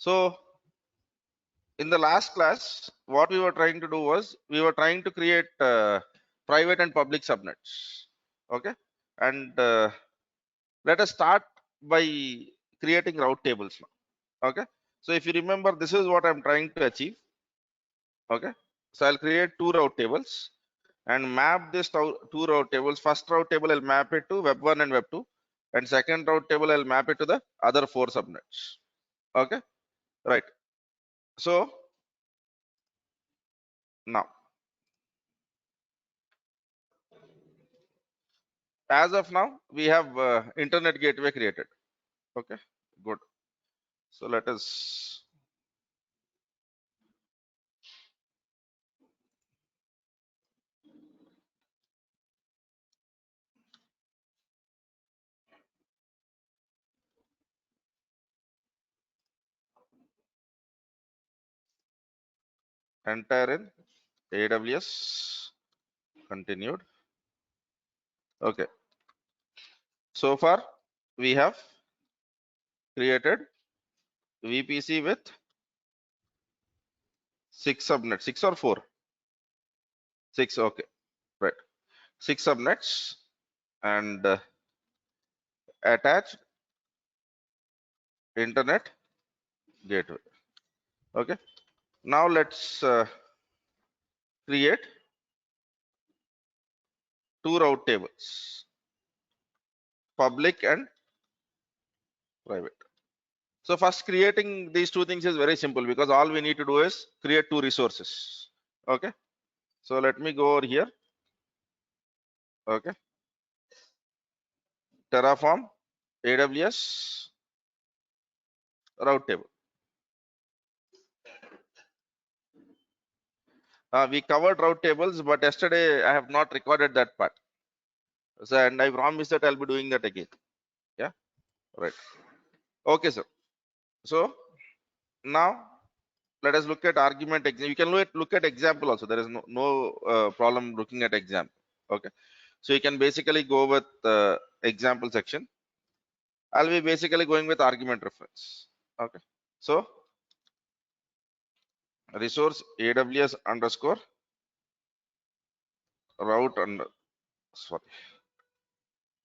So in the last class, what we were trying to do was we were trying to create private and public subnets. Okay, and let us start by creating route tables now. Okay, so if you remember, this is what I'm trying to achieve. Okay, so I'll create two route tables and map this two route tables. First route table I'll map it to web1 and web2, and second route table I'll map it to the other four subnets. Okay, right. So now, as of now, we have internet gateway created. Okay, good. So let us enter in AWS. Continued. Okay, so far we have created VPC with 6 subnets, 6 or 4? 6. Okay, right. 6 subnets and attached internet gateway. Okay, now let's create two route tables, public and private. So first, creating these two things is very simple because all we need to do is create two resources. Okay, so let me go over here. Okay, Terraform, AWS, route table. We covered route tables, but yesterday I have not recorded that part. So, and I promise that I'll be doing that again. Yeah, right. Okay, sir. So now let us look at argument. You can look at example also. There is no problem looking at example. Okay, so you can basically go with example section. I'll be basically going with argument reference. Okay, so resource AWS underscore route under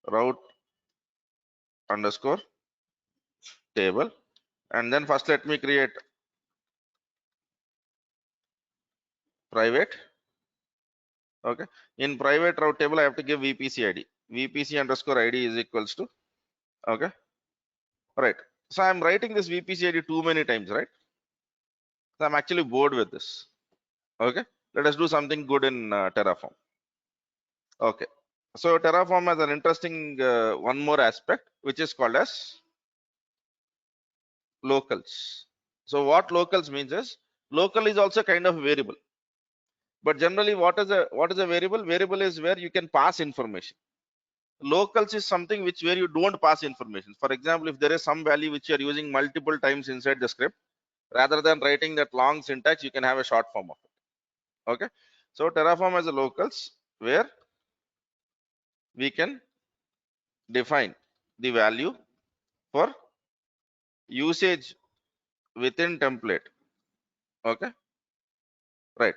route underscore table, and then first let me create private. Okay, in private route table I have to give VPC ID. VPC underscore ID is equals to, okay, right. So I'm writing this VPC ID too many times, right? So I'm actually bored with this. Okay, let us do something good in Terraform. Okay, so Terraform has an interesting one more aspect which is called as locals. So what locals means is, local is also kind of variable, but generally what is a variable? Variable is where you can pass information. Locals is something which where you don't pass information. For example, if there is some value which you are using multiple times inside the script, rather than writing that long syntax, you can have a short form of it. Okay, so Terraform has a locals where we can define the value for usage within template. Okay, right.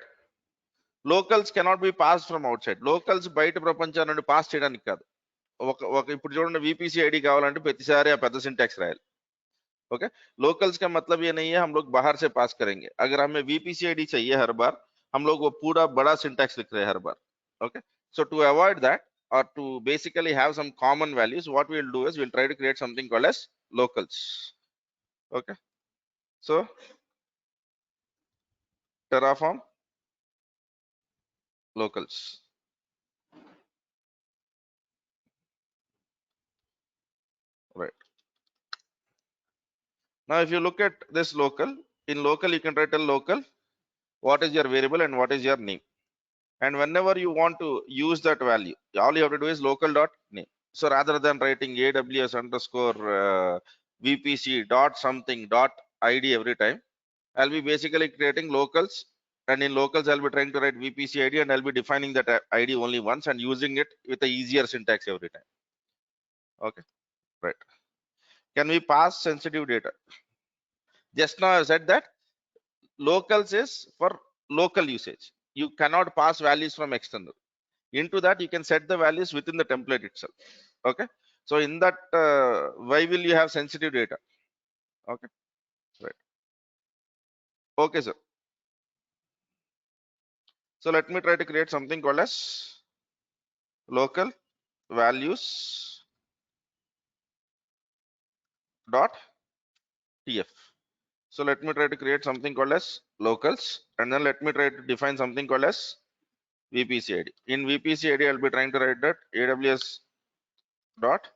Locals cannot be passed from outside. Locals బయట ప్రపంచం నుండి pass చేయడానికి కాదు. ఒక ఇప్పుడు చూడండి, VPC ID కావాలంటే ప్రతిసారి ఆ పెద్ద సింటాక్స్ రాయాలి. ओके, लोकल्स का मतलब ये नहीं है हम लोग बाहर से पास करेंगे. अगर हमें VPC ID चाहिए हर बार, हम लोग वो पूरा बड़ा सिंटैक्स लिख रहे हैं हर बार. Okay, so to avoid that or to basically have some common values, what we'll do is we'll try to create something called as locals. Okay, so Terraform locals. Right. Now if you look at this local, in local you can write a local, what is your variable and what is your name. And whenever you want to use that value, all you have to do is local dot name. So rather than writing AWS underscore VPC dot something dot ID every time, I'll be basically creating locals, and in locals I'll be trying to write VPC ID, and I'll be defining that ID only once and using it with a easier syntax every time. Okay, right. Can we pass sensitive data? Just now I said that locals is for local usage. You cannot pass values from external. Into that, you can set the values within the template itself. Okay. So in that, why will you have sensitive data? Okay. Right. Okay, sir. So let me try to create something called as local values dot tf. So let me try to create something called as locals, and then let me try to define something called as VPC ID. In VPC ID, I'll be trying to write that AWS dot.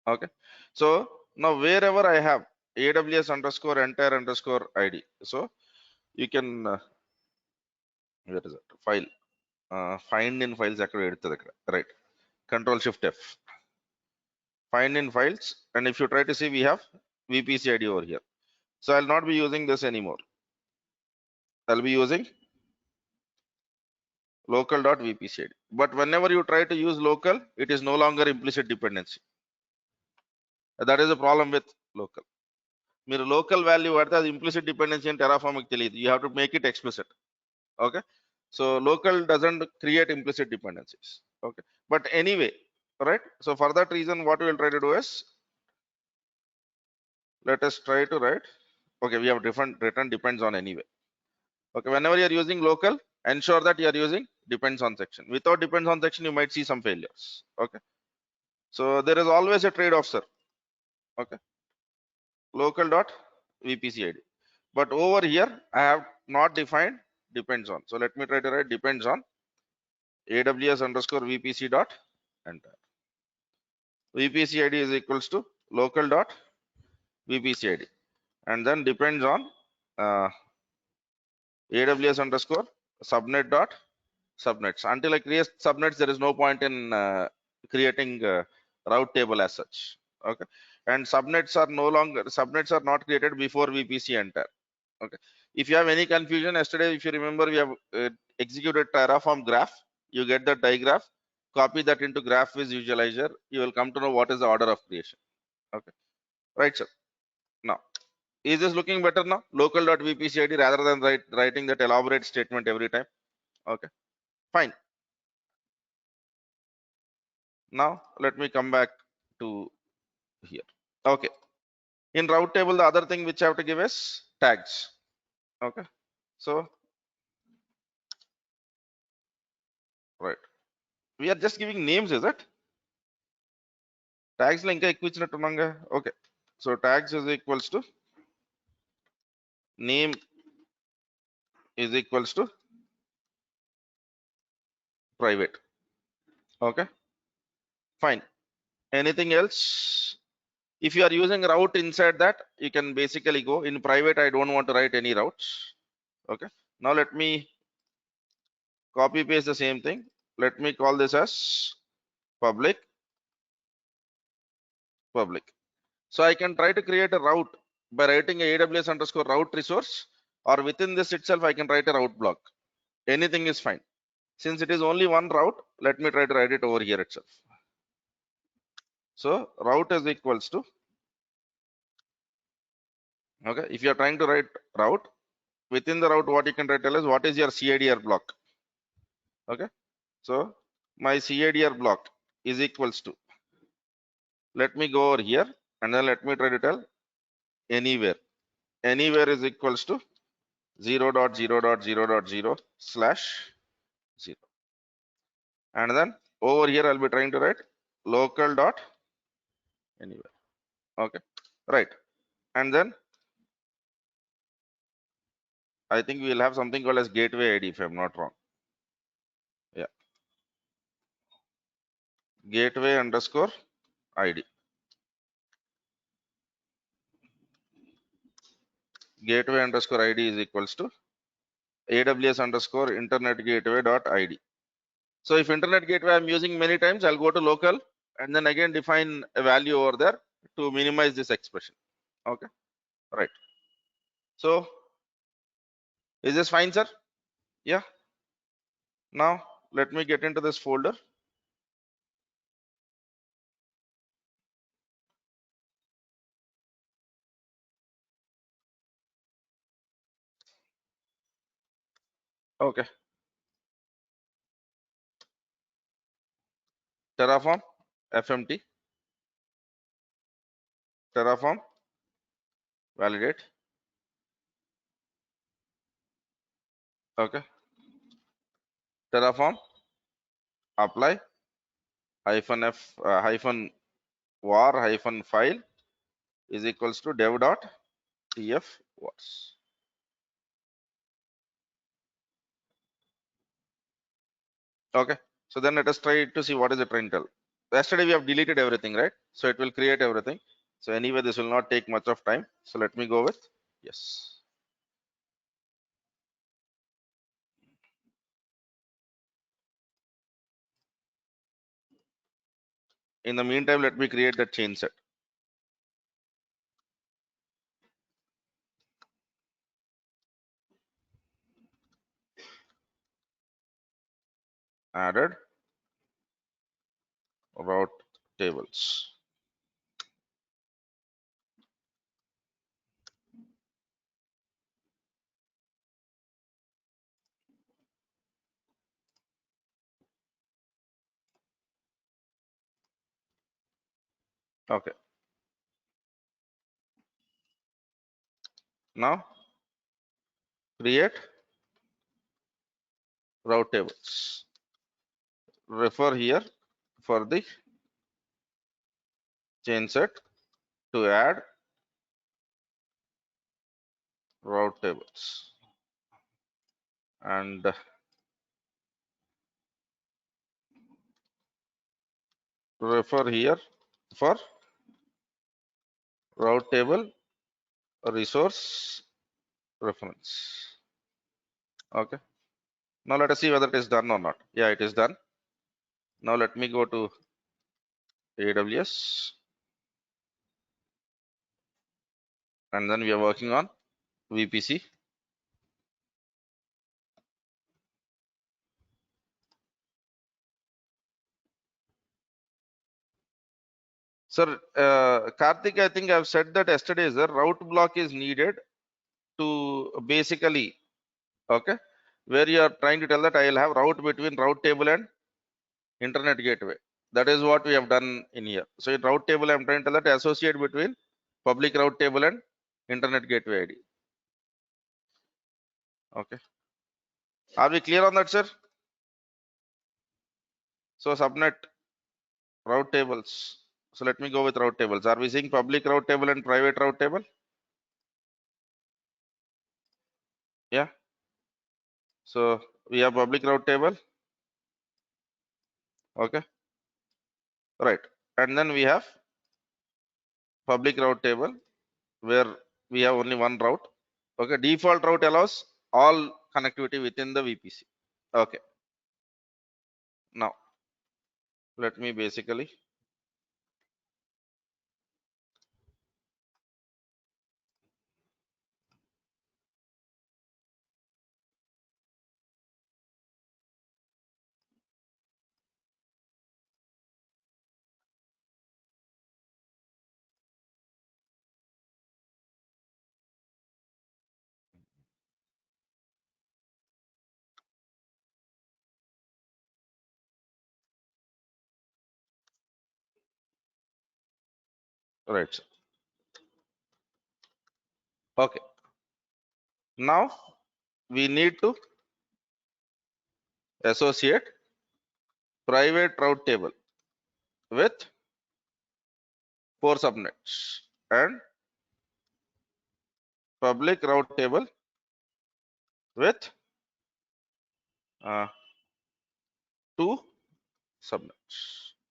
Okay. So now wherever I have AWS underscore entire underscore ID, so you can where is it file find in files right. Control Shift F. Find in files, and if you try to see, we have VPC ID over here. So I'll not be using this anymore. I'll be using local.vpc ID. But whenever you try to use local, it is no longer implicit dependency. That is a problem with local. మీరు local value వాడితే అది implicit dependency అని టెరాఫార్మ్కి తెలియదు. You have to make it explicit. Okay. So local doesn't create implicit dependencies. Okay. But anyway, right. So for that reason, what we will try to do is, let us try to write. Okay, we have different written depends on anyway. Okay, whenever you are using local, ensure that you are using depends on section. Without depends on section, you might see some failures. Okay. So there is always a trade-off, sir. Okay. Local dot VPC ID. But over here, I have not defined depends on. So let me try to write depends on AWS underscore VPC dot enter. VPC ID is equals to local dot VPC ID, and then depends on AWS underscore subnet dot subnets. Until I create subnets, there is no point in creating route table as such. Okay. And subnets are not created before VPC enter. Okay. If you have any confusion, yesterday, if you remember, we have executed Terraform graph. You get the diagraph, copy that into GraphViz visualizer. You will come to know what is the order of creation. Okay. Right, sir. Now, is this looking better now? Local.vpc ID rather than writing that elaborate statement every time. Okay. Fine. Now let me come back to here. Okay. In route table, the other thing which I have to give is tags. Okay. So right, we are just giving names, is it? Tags link okay. So tags is equals to name is equals to private. Okay. Fine. Anything else? If you are using route inside that, you can basically go in private. I don't want to write any routes. Okay. Now let me copy paste the same thing. Let me call this as public. So I can try to create a route by writing a AWS underscore route resource, or within this itself, I can write a route block. Anything is fine. Since it is only one route, let me try to write it over here itself. So route is equals to, okay, if you are trying to write route, within the route, what you can write is what is your CIDR block. Okay. So my CIDR block is equals to, let me go over here and then let me try to tell anywhere. Anywhere is equals to 0.0.0.0/0, and then over here I'll be trying to write local dot anywhere. Okay, right. And then I think we'll have something called as gateway ID, if I'm not wrong. Yeah, gateway underscore ID. Gateway underscore ID is equals to AWS underscore internet gateway dot ID. So if internet gateway I'm using many times, I'll go to local and then again define a value over there to minimize this expression. Okay, right. So is this fine, sir? Yeah. Now let me get into this folder. Okay. Terraform, FMT, Terraform, validate. Okay. Terraform, apply, hyphen F, hyphen var, hyphen file is equals to dev dot tf wars. Okay. So then let us try to see what is the train tell. Yesterday we have deleted everything, right? So it will create everything. So anyway, this will not take much of time. So let me go with yes. In the meantime, let me create the chain set. Added route tables. Okay. Now create route tables. Refer here for the chain set to add route tables and refer here for route table resource reference. Okay. Now let us see whether it is done or not. Yeah, it is done. Now let me go to AWS and then we are working on VPC. Sir, Karthik, I think I've said that yesterday, the route block is needed to basically, okay, where you are trying to tell that I will have route between route table and internet gateway. That is what we have done in here. So in route table, I'm trying to tell that associate between public route table and internet gateway ID. Okay. Are we clear on that, sir? So subnet route tables. So let me go with route tables. Are we seeing public route table and private route table? Yeah. So we have public route table. Okay. Right. And then we have public route table where we have only one route. Okay. Default route allows all connectivity within the VPC. Okay. Now let me basically right. Okay. Now we need to associate private route table with 4 subnets and public route table with 2 subnets.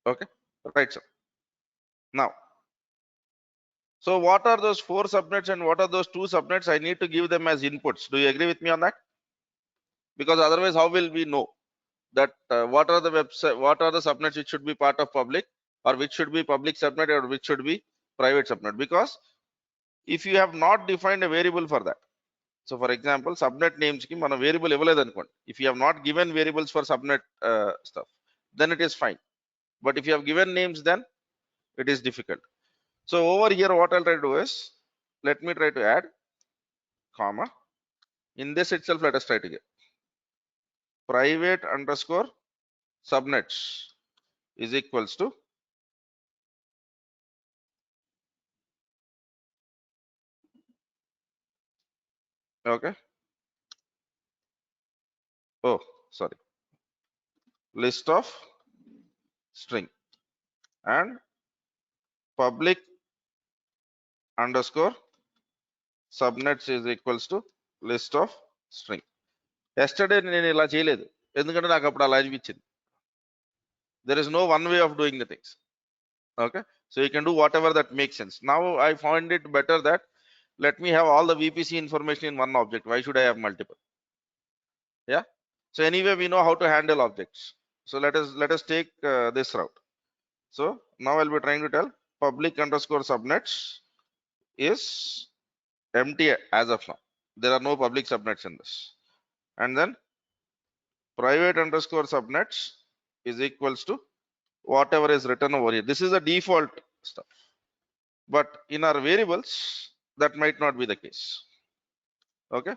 Okay. Right, sir. Now, so what are those 4 subnets and what are those 2 subnets? I need to give them as inputs. Do you agree with me on that? Because otherwise, how will we know that what are the website, what are the subnets which should be part of public, or which should be public subnet, or which should be private subnet? Because if you have not defined a variable for that, so for example, subnet names ki mana variable ఇవ్వలేదు అనుకోండి. If you have not given variables for subnet stuff, then it is fine. But if you have given names, then it is difficult. So over here, what I'll try to do is, let me try to add comma. In this itself, let us try to get. private underscore subnets is equals to okay. Oh, sorry. List of string and public underscore subnets is equals to list of string. Yesterday నేను ఇలా చేయలేదు ఎందుకంటే నాకు అప్పుడు అలా అనిపించింది. There is no one way of doing the things. Okay, so you can do whatever that makes sense. Now I find it better that let me have all the VPC information in one object. Why should I have multiple? Yeah. So anyway, we know how to handle objects. So let us take this route. So now I'll be trying to tell public underscore subnets is empty as of now. There are no public subnets in this. And then private underscore subnets is equals to whatever is written over here. This is the default stuff. But in our variables, that might not be the case. Okay.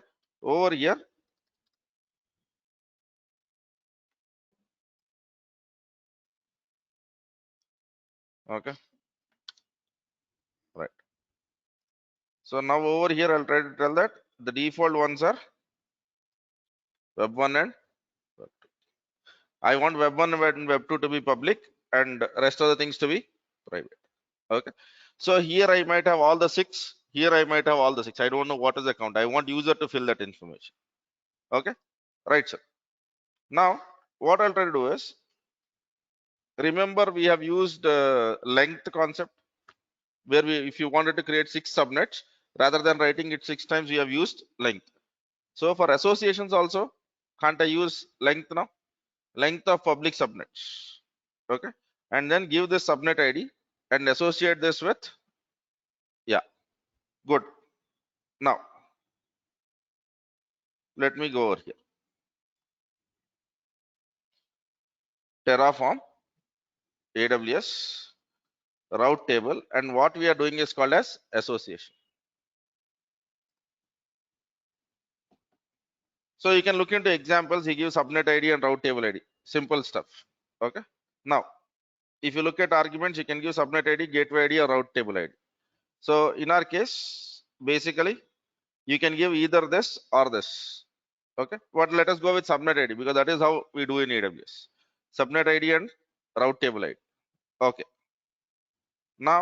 Over here, okay, right. So now over here, I'll try to tell that the default ones are web1 and web2. I want web1 and web2 to be public and rest of the things to be private. Okay. So here I might have all the 6. Here I might have all the 6. I don't know what is the count. I want user to fill that information. Okay. Right, sir. Now, what I'll try to do is, remember we have used length concept where if you wanted to create 6 subnets, rather than writing it 6 times, we have used length. So for associations also, can't I use length now? Length of public subnets. Okay. And then give this subnet ID and associate this with, yeah, good. Now, let me go over here. Terraform, AWS, route table, and what we are doing is called as association. So you can look into examples. He gives subnet ID and route table ID. Simple stuff. Okay. Now, if you look at arguments, you can give subnet ID, gateway ID, or route table ID. So in our case, basically, you can give either this or this. Okay. But let us go with subnet ID because that is how we do in AWS. Subnet ID and route table ID. Okay. Now,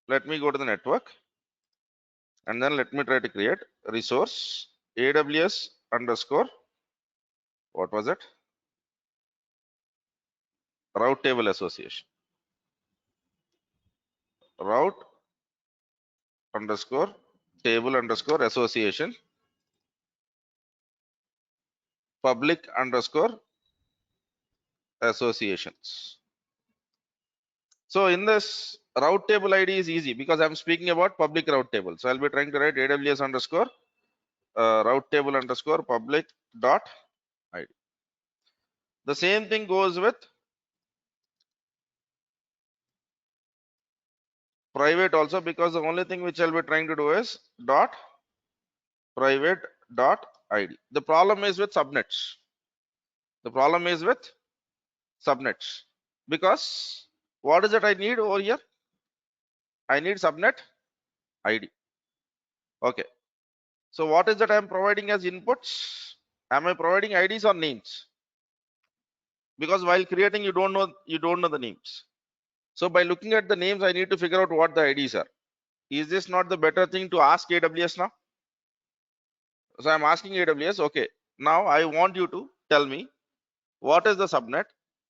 let me go to the network and then let me try to create resource AWS underscore, what was it? Route table association. Route underscore table underscore association public underscore associations. So in this route table ID is easy because I'm speaking about public route table. So I'll be trying to write AWS underscore route table underscore public dot ID. The same thing goes with private also because the only thing which I'll be trying to do is dot private dot ID. The problem is with subnets. The problem is with subnets because what is it I need over here? I need subnet ID. Okay. So what is that I am providing as inputs? Am I providing IDs or names? Because while creating, you don't know the names. So by looking at the names, I need to figure out what the IDs are. Is this not the better thing to ask AWS now? So I'm asking AWS, okay, now I want you to tell me what is the subnet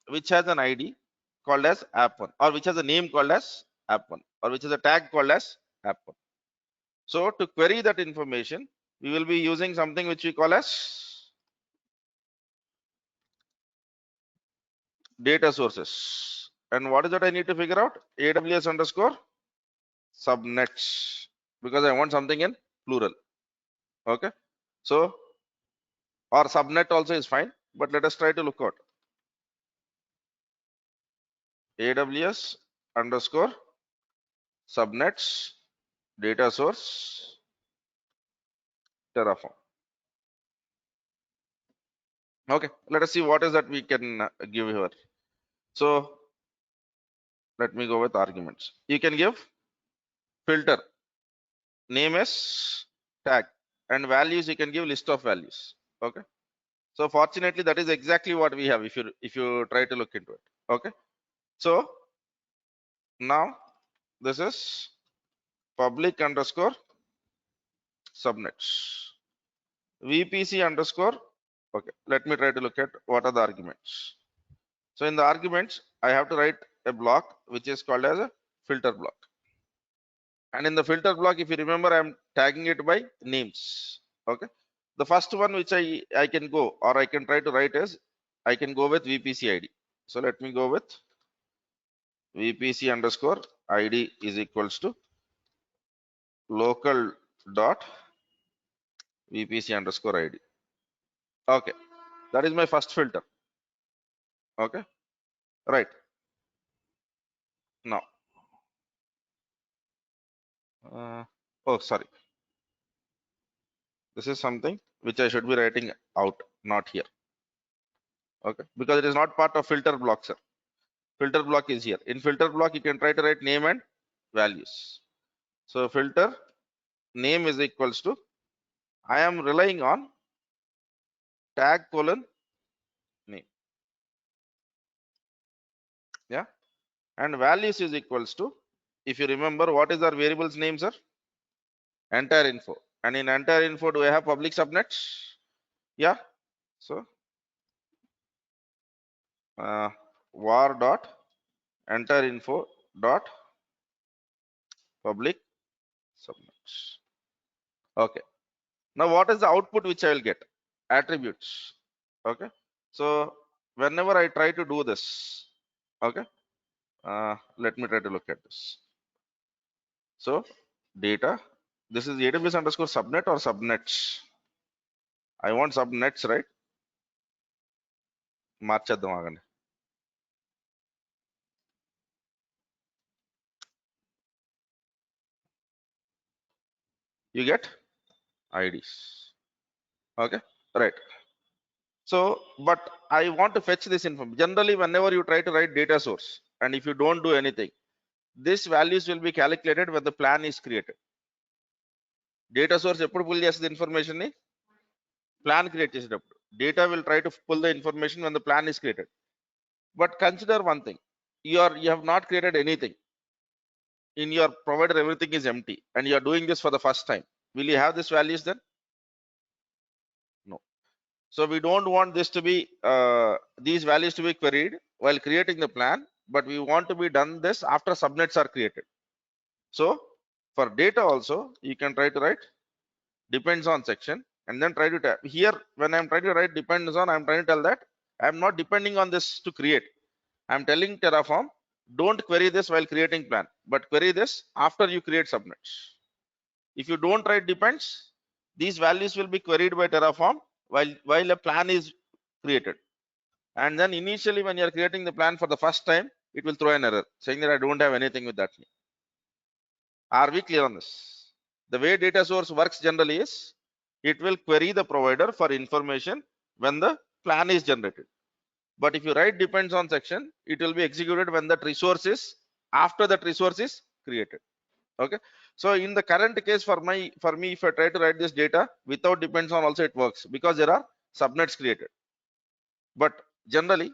which has an ID called as app1 or which has a name called as app1 or which is a tag called as app1. So to query that information, we will be using something which we call as data sources. And what is that I need to figure out? AWS underscore subnets because I want something in plural. Okay. So, or subnet also is fine, but let us try to look out. AWS underscore subnets data source Terraform. Okay, let us see what is that we can give here. So let me go with arguments. You can give filter, name as tag, and values you can give list of values. Okay. So fortunately, that is exactly what we have if you try to look into it. Okay. So now this is public underscore subnets. VPC underscore. Okay. Let me try to look at what are the arguments. So in the arguments, I have to write a block which is called as a filter block. And in the filter block, if you remember, I'm tagging it by names. Okay. The first one which I can go or I can try to write is I can go with VPC ID. So let me go with VPC underscore ID is equals to local dot VPC underscore ID. Okay. That is my first filter. Okay. Right. Now. Oh, sorry. This is something which I should be writing out, not here. Okay. Because it is not part of filter block, sir. Filter block is here. In filter block, you can try to write name and values. So filter name is equals to, I am relying on tag colon name. Yeah. And values is equals to, if you remember, what is our variables name, sir? Entire info. And in entire info, do I have public subnets? Yeah. So var dot entire info dot public subnets. Okay. Now what is the output which I will get? Attributes. Okay. So whenever I try to do this, okay, let me try to look at this. So data, this is AWS underscore subnet or subnets. I want subnets, right? మార్చేద్దాం ఆగండి. You get IDs. Okay, right. So, but I want to fetch this information. Generally, whenever you try to write data source, and if you don't do anything, this values will be calculated when the plan is created. Data source ఎప్పుడు pull చేస్తుంది information ని? Plan create చేసేటప్పుడు. Data will try to pull the information when the plan is created. But consider one thing: you have not created anything. In your provider, everything is empty, and you are doing this for the first time. Will you have these values then? No. So we don't want this to be these values to be queried while creating the plan, but we want to be done this after subnets are created. So for data also, you can try to write depends on section and then try to here when I'm trying to write depends on, I'm trying to tell that I'm not depending on this to create. I'm telling Terraform, don't query this while creating plan, but query this after you create subnets. If you don't write depends, these values will be queried by Terraform while a plan is created. And then initially when you're creating the plan for the first time, it will throw an error saying that I don't have anything with that name. Are we clear on this? The way data source works generally is it will query the provider for information when the plan is generated. But if you write depends on section, it will be executed when that resource is after that resource is created. Okay. So in the current case for me, if I try to write this data without depends on also, it works because there are subnets created. But generally,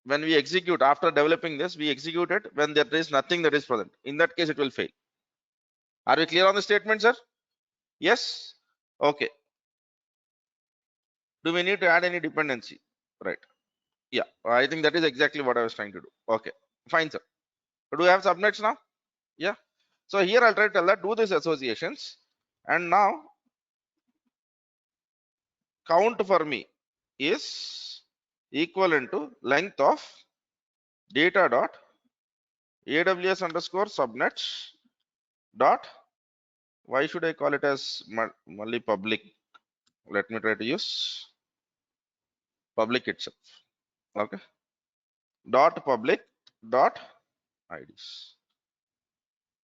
when we execute after developing this, we execute it when there is nothing that is present. In that case, it will fail. Are we clear on the statement, sir? Yes. Okay. Do we need to add any dependency? Right. Yeah, I think that is exactly what I was trying to do. Okay, fine, sir. Do we have subnets now? Yeah. So here I'll try to tell that do this associations, and now count for me is equivalent to length of data dot AWS underscore subnets dot, why should I call it as only public? Let me try to use public itself. Okay. Dot public dot IDs.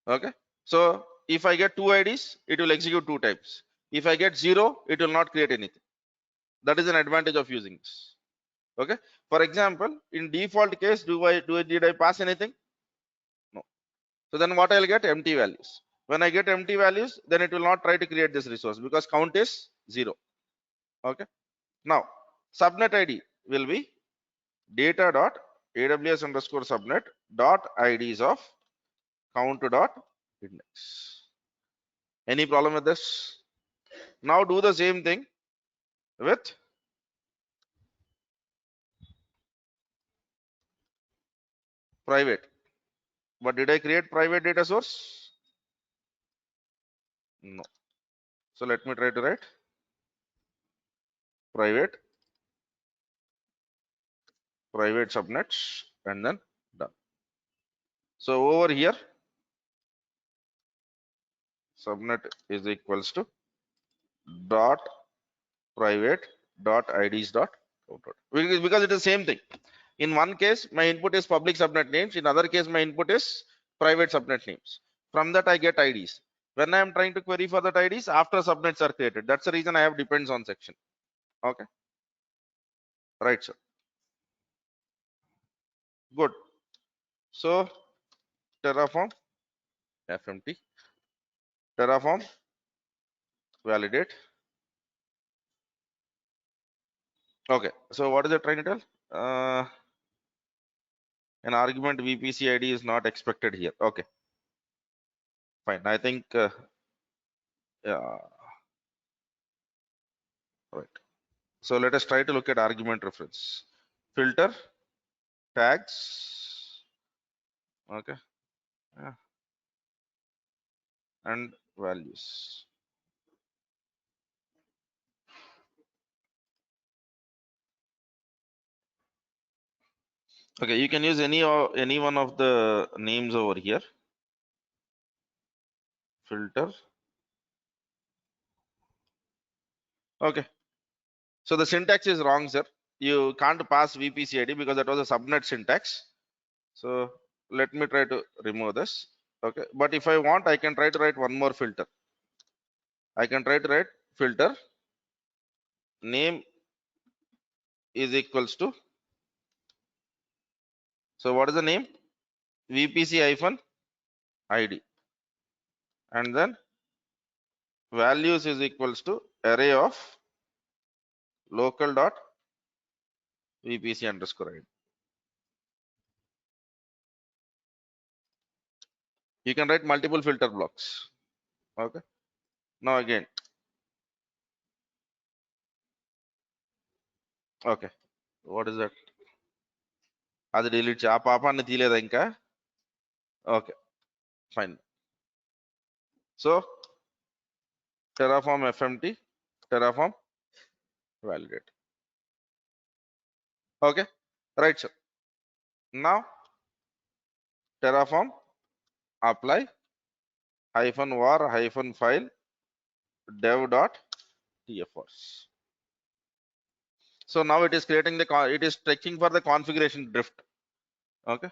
Okay. So if I get two IDs, it will execute two times. If I get 0, it will not create anything. That is an advantage of using this. Okay. For example, in default case, did I pass anything? No. So then what I'll get? Empty values. When I get empty values, then it will not try to create this resource because count is 0. Okay. Now subnet ID will be data dot AWS underscore subnet dot IDs of count dot index. Any problem with this? Now do the same thing with private. But did I create private data source? No. So let me try to write private subnets and then done. So over here subnet is equals to dot private dot IDs dot output. Because it is the same thing. In one case my input is public subnet names, in other case my input is private subnet names. From that I get IDs. When I am trying to query for that IDs, after subnets are created. That's the reason I have depends on section. Okay, right, sir. Good. So Terraform FMT, Terraform validate. Okay, so what is it trying to tell? An argument VPC ID is not expected here. Okay, fine. I think yeah, right. So let us try to look at argument reference. Filter tags. Okay, yeah, and values. Okay, you can use any one of the names over here. Filter. Okay, so the syntax is wrong, sir. You can't pass VPC ID because that was a subnet syntax. So let me try to remove this. Okay, but if I want, I can try to write one more filter. I can try to write filter name is equals to. So what is the name? VPC hyphen ID, and then values is equals to array of local dot VPC underscore ID. You can write multiple filter blocks. Okay. Now again. Okay. What is that? అది delete ఆ పాపాన్ని తీయలేదా ఇంకా? Okay, fine. So Terraform FMT, Terraform validate. Okay, right, sir. Now Terraform apply -var -file dev dot tfors. So now it is creating it is checking for the configuration drift. Okay.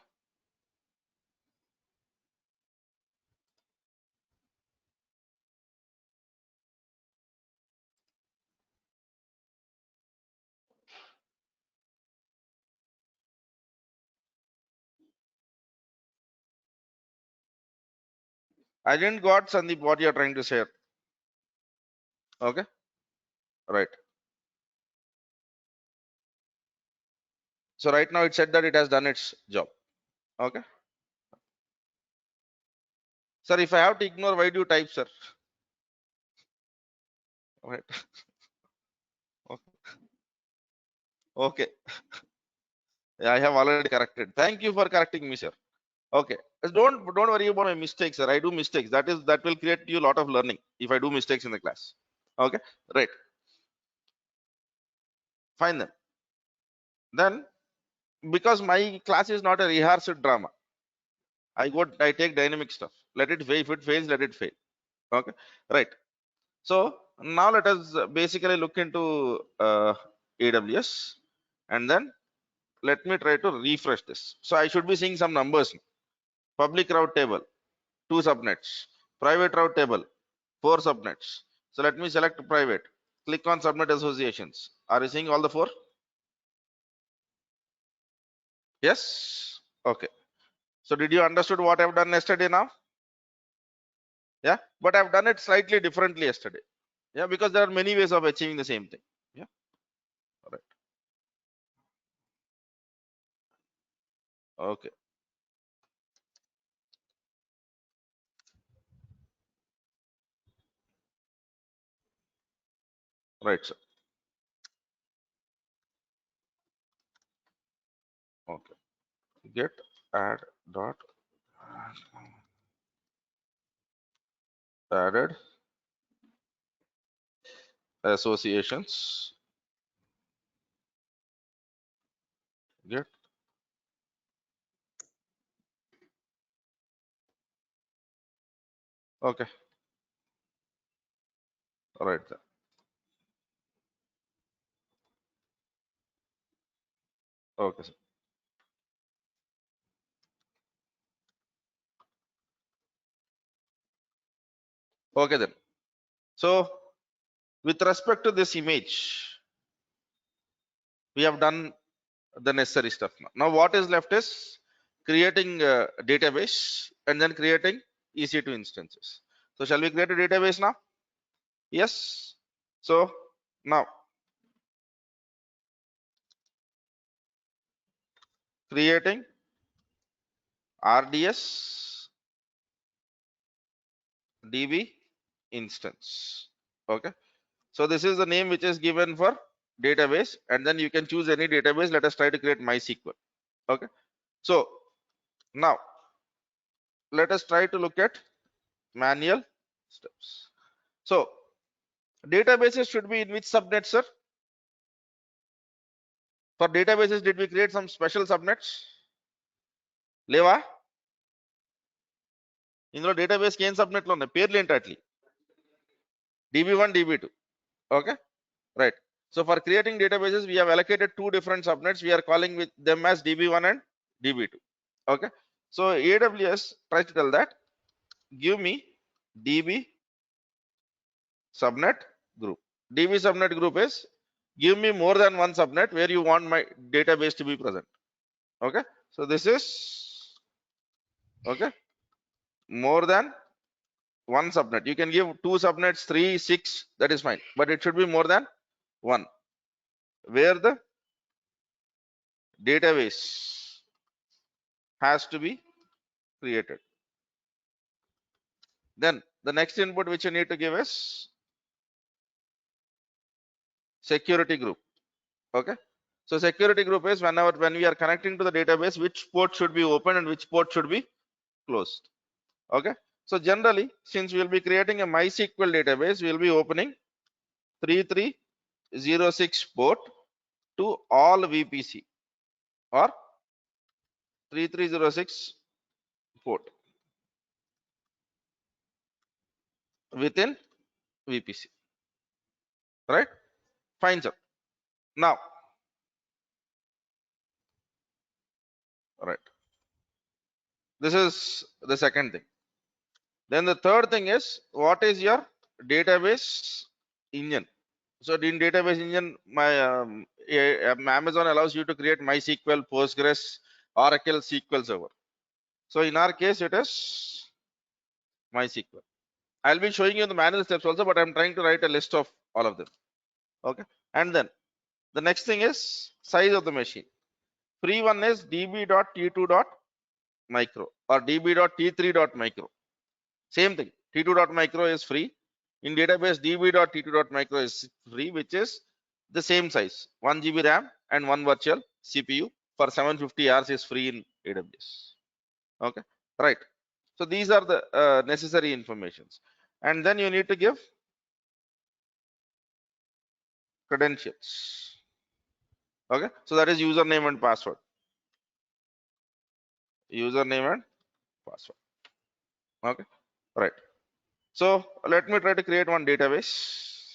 I didn't got Sandeep what you are trying to say. Okay, right. So right now it said that it has done its job. Okay, sir, if I have to ignore, why do you type, sir? Right. Okay, I have already corrected. Thank you for correcting me, sir. Okay, don't worry about my mistakes, sir. I do mistakes. That will create you a lot of learning if I do mistakes in the class. Okay, right. Fine then. Then because my class is not a rehearsed drama, I take dynamic stuff. Let it fail. If it fails, let it fail. Okay, right. So now let us basically look into AWS, and then let me try to refresh this. So I should be seeing some numbers. Public route table 2 subnets, private route table 4 subnets. So let me select private. Click on subnet associations. Are you seeing all the 4? Yes. Okay. So did you understood what I've done yesterday now? Yeah, but I've done it slightly differently yesterday. Yeah, because there are many ways of achieving the same thing. Yeah. All right. Okay. Right, sir. Okay. Get add dot added associations. Get. Okay. All right. Then. Okay, sir. Okay then. So with respect to this image, we have done the necessary stuff now. Now what is left is creating a database and then creating EC2 instances. So shall we create a database now? Yes. So now creating RDS DB instance. Okay. So this is the name which is given for database, and then you can choose any database. Let us try to create MySQL. Okay. So now let us try to look at manual steps. So databases should be in which subnet, sir? For databases, did we create some special subnets? లేవా ఇందులో database కి ఏం సబ్నెట్లు ఉన్నాయి పేర్లు ఏంటి Atlee db1 db2 okay right. So for creating databases we have allocated 2 different subnets. We are calling with them as db1 and db2. Okay. So AWS tries to tell that give me db subnet group. db subnet group is give me more than one subnet where you want my database to be present. Okay. So this is okay more than one subnet. You can give 2 subnets, 3, 6, that is fine, but it should be more than one where the database has to be created. Then the next input which you need to give is security group. Okay. So security group is when we are connecting to the database, which port should be open and which port should be closed. Okay. So generally, since we will be creating a MySQL database, we will be opening 3306 port to all VPC or 3306 port within VPC. Right? Fine, sir. Now, right. This is the second thing. Then the third thing is what is your database engine? So in database engine, Amazon allows you to create MySQL, Postgres, Oracle, SQL Server. So in our case, it is MySQL. I'll be showing you the manual steps also, but I'm trying to write a list of all of them. Okay. And then the next thing is size of the machine. Free one is db.t2.micro or db.t3.micro. Same thing. T2.micro is free. In database, db.t2.micro is free, which is the same size. 1 GB RAM and 1 virtual CPU for 750 hours is free in AWS. Okay, right. So these are the necessary informations. And then you need to give credentials. Okay, so that is username and password. Username and password. Okay, right. So let me try to create one database.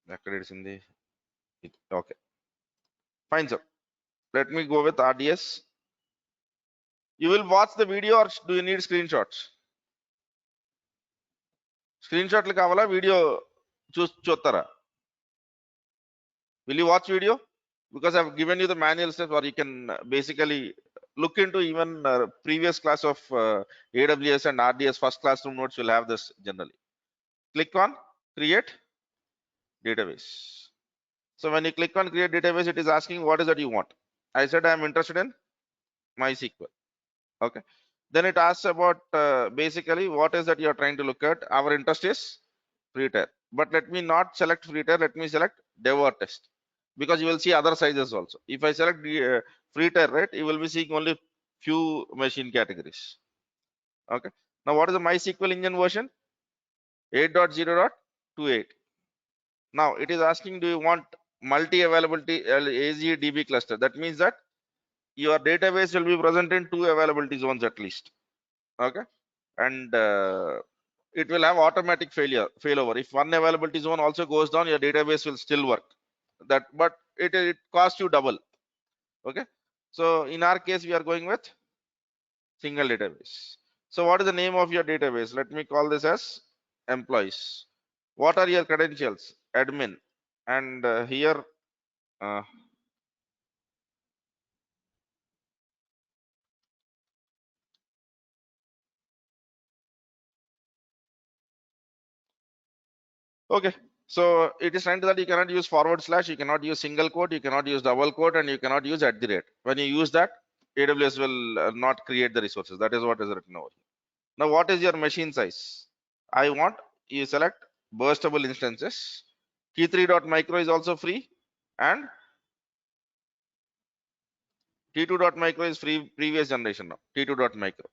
It's in the okay. Fine, sir. Let me go with RDS. You will watch the video or do you need screenshots? Screenshot kavala video chotara. Will you watch video? Because I've given you the manual steps, or you can basically look into even previous class of AWS and RDS first classroom notes will have this generally. Click on create database. So when you click on create database, it is asking what is that you want. I said I'm interested in MySQL. Okay. Then it asks about basically what is that you're trying to look at. Our interest is free tier, but let me not select free tier. Let me select dev or test, because you will see other sizes also. If I select the free tier, right, you will be seeing only few machine categories. Okay. Now what is the MySQL engine version? 8.0.28. Now it is asking, do you want multi-availability AZ-DB cluster? That means that your database will be present in 2 availability zones at least. Okay. And it will have automatic failover. If one availability zone also goes down, your database will still work. But it costs you double. Okay. So in our case, we are going with single database. So what is the name of your database? Let me call this as employees. What are your credentials? Admin. And here uh, okay. So it is trying to that you cannot use forward slash, you cannot use single quote, you cannot use double quote, and you cannot use @ the rate. When you use that, AWS will not create the resources. That is what is written over here. Now, what is your machine size? I want you select burstable instances. T3.micro is also free, and T2.micro is free previous generation now. T2.micro,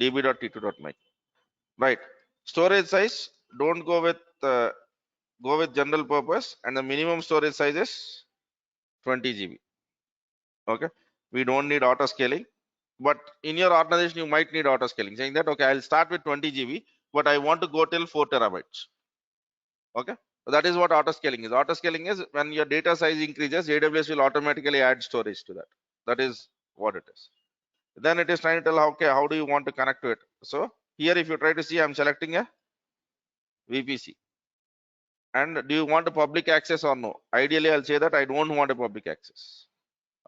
db.t2.micro. Right. Storage size, don't go with general purpose, and the minimum storage size is 20 GB. Okay. We don't need auto scaling, but in your organization, you might need auto scaling, saying that, okay, I'll start with 20 GB, but I want to go till 4 terabytes. Okay. So that is what auto scaling is. Auto scaling is when your data size increases, AWS will automatically add storage to that. That is what it is. Then it is trying to tell, okay, how do you want to connect to it? So here, if you try to see, I'm selecting a VPC. And do you want a public access or no? Ideally, I'll say that I don't want a public access.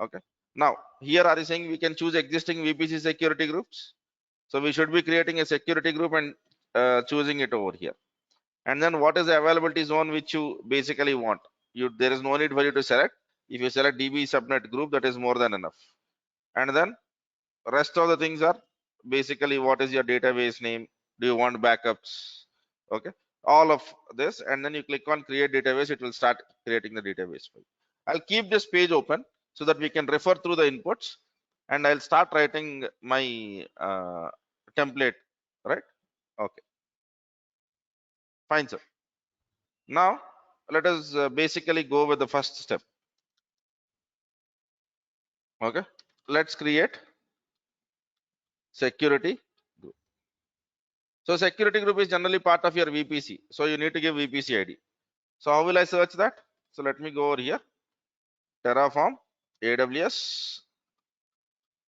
Okay. Now, here are you saying we can choose existing VPC security groups. So we should be creating a security group and choosing it over here. And then what is the availability zone which you basically want? There is no need for you to select. If you select DB subnet group, that is more than enough. And then rest of the things are basically what is your database name? Do you want backups? Okay. All of this, and then you click on create database, it will start creating the database for you. I'll keep this page open so that we can refer through the inputs, and I'll start writing my template, right? Okay, fine, sir. Now let us basically go with the first step. Okay, let's create security group. So security group is generally part of your VPC, so you need to give VPC ID. So how will I search that? So let me go over here, Terraform AWS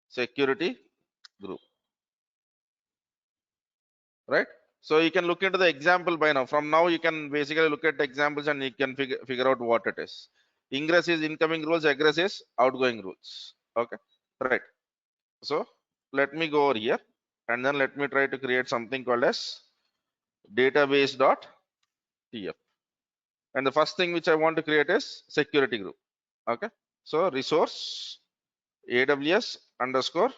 security group, right? So you can look into the example by now. From now, you can basically look at the examples and you can figure out what it is. Ingress is incoming rules, egress is outgoing rules. Okay, right. So let me go over here, and then let me try to create something called as database.tf. And the first thing which I want to create is security group. Okay, so resource AWS underscore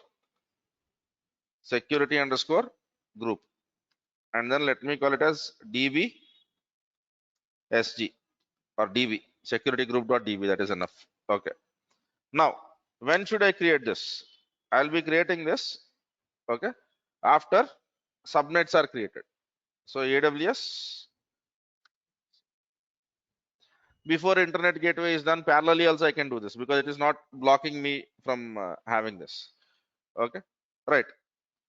security underscore group, and then let me call it as DB SG or DB security group.db. That is enough. Okay. Now, when should I create this? I'll be creating this. Okay. After subnets are created. So AWS before internet gateway is done, parallelly also I can do this because it is not blocking me from having this. Okay. Right.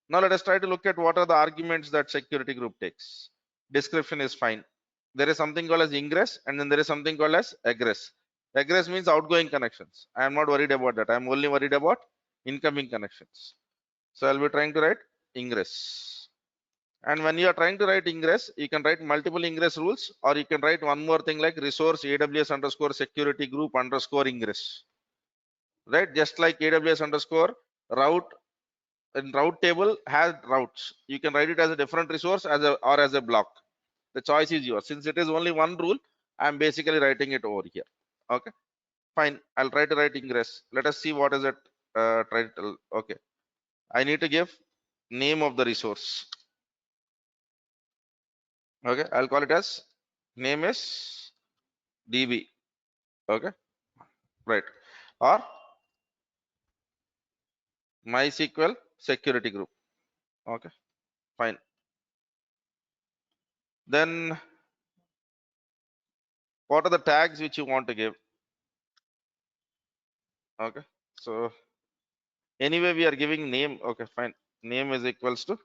Now let us try to look at what are the arguments that security group takes. Description is fine. There is something called as ingress, and then there is something called as egress. Egress means outgoing connections. I am not worried about that. I am only worried about incoming connections. So I'll be trying to write ingress. And when you are trying to write ingress, you can write multiple ingress rules, or you can write one more thing like resource AWS underscore security group underscore ingress, right? Just like AWS underscore route, and route table has routes. You can write it as a different resource as a or as a block. The choice is yours. Since it is only one rule, I'm basically writing it over here. Okay, fine. I'll try to write ingress. Let us see what is it. Title. Okay, I need to give name of the resource. Okay, I'll call it as name is DB. Okay, right, or MySQL security group. Okay, fine. Then what are the tags which you want to give? Okay, so anyway we are giving name. Okay, fine. Name is equals to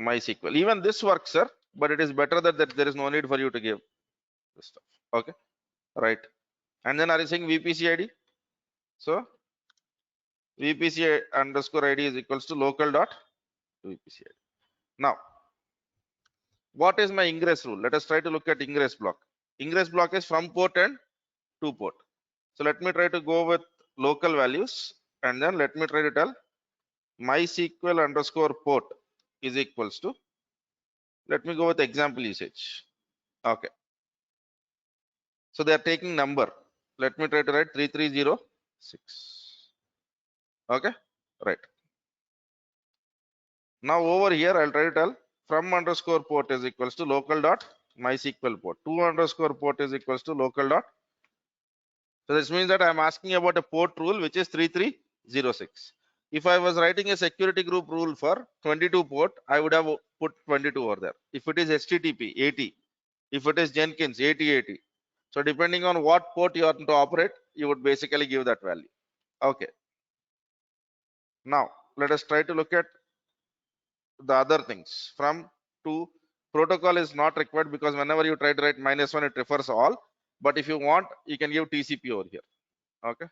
MySQL. Even this works, sir, but it is better that there is no need for you to give this stuff. Okay, right. And then are you saying VPC ID? So VPC underscore ID is equals to local dot VPC ID. Now, what is my ingress rule? Let us try to look at ingress block. Ingress block is from port and to port. So let me try to go with local values, and then let me try to tell MySQL underscore port is equals to, let me go with example usage. Okay, so they are taking number. Let me try to write 3306. Okay, right. Now over here I'll try to tell from underscore port is equals to local dot MySQL port. To underscore port is equals to local dot. So this means that I'm asking about a port rule which is 3306. If I was writing a security group rule for 22 port, I would have put 22 over there. If it is HTTP 80, if it is Jenkins 8080. So depending on what port you are to operate, you would basically give that value. Okay. Now let us try to look at the other things. From to protocol is not required because whenever you try to write -1, it refers all. But if you want, you can give TCP over here. Okay,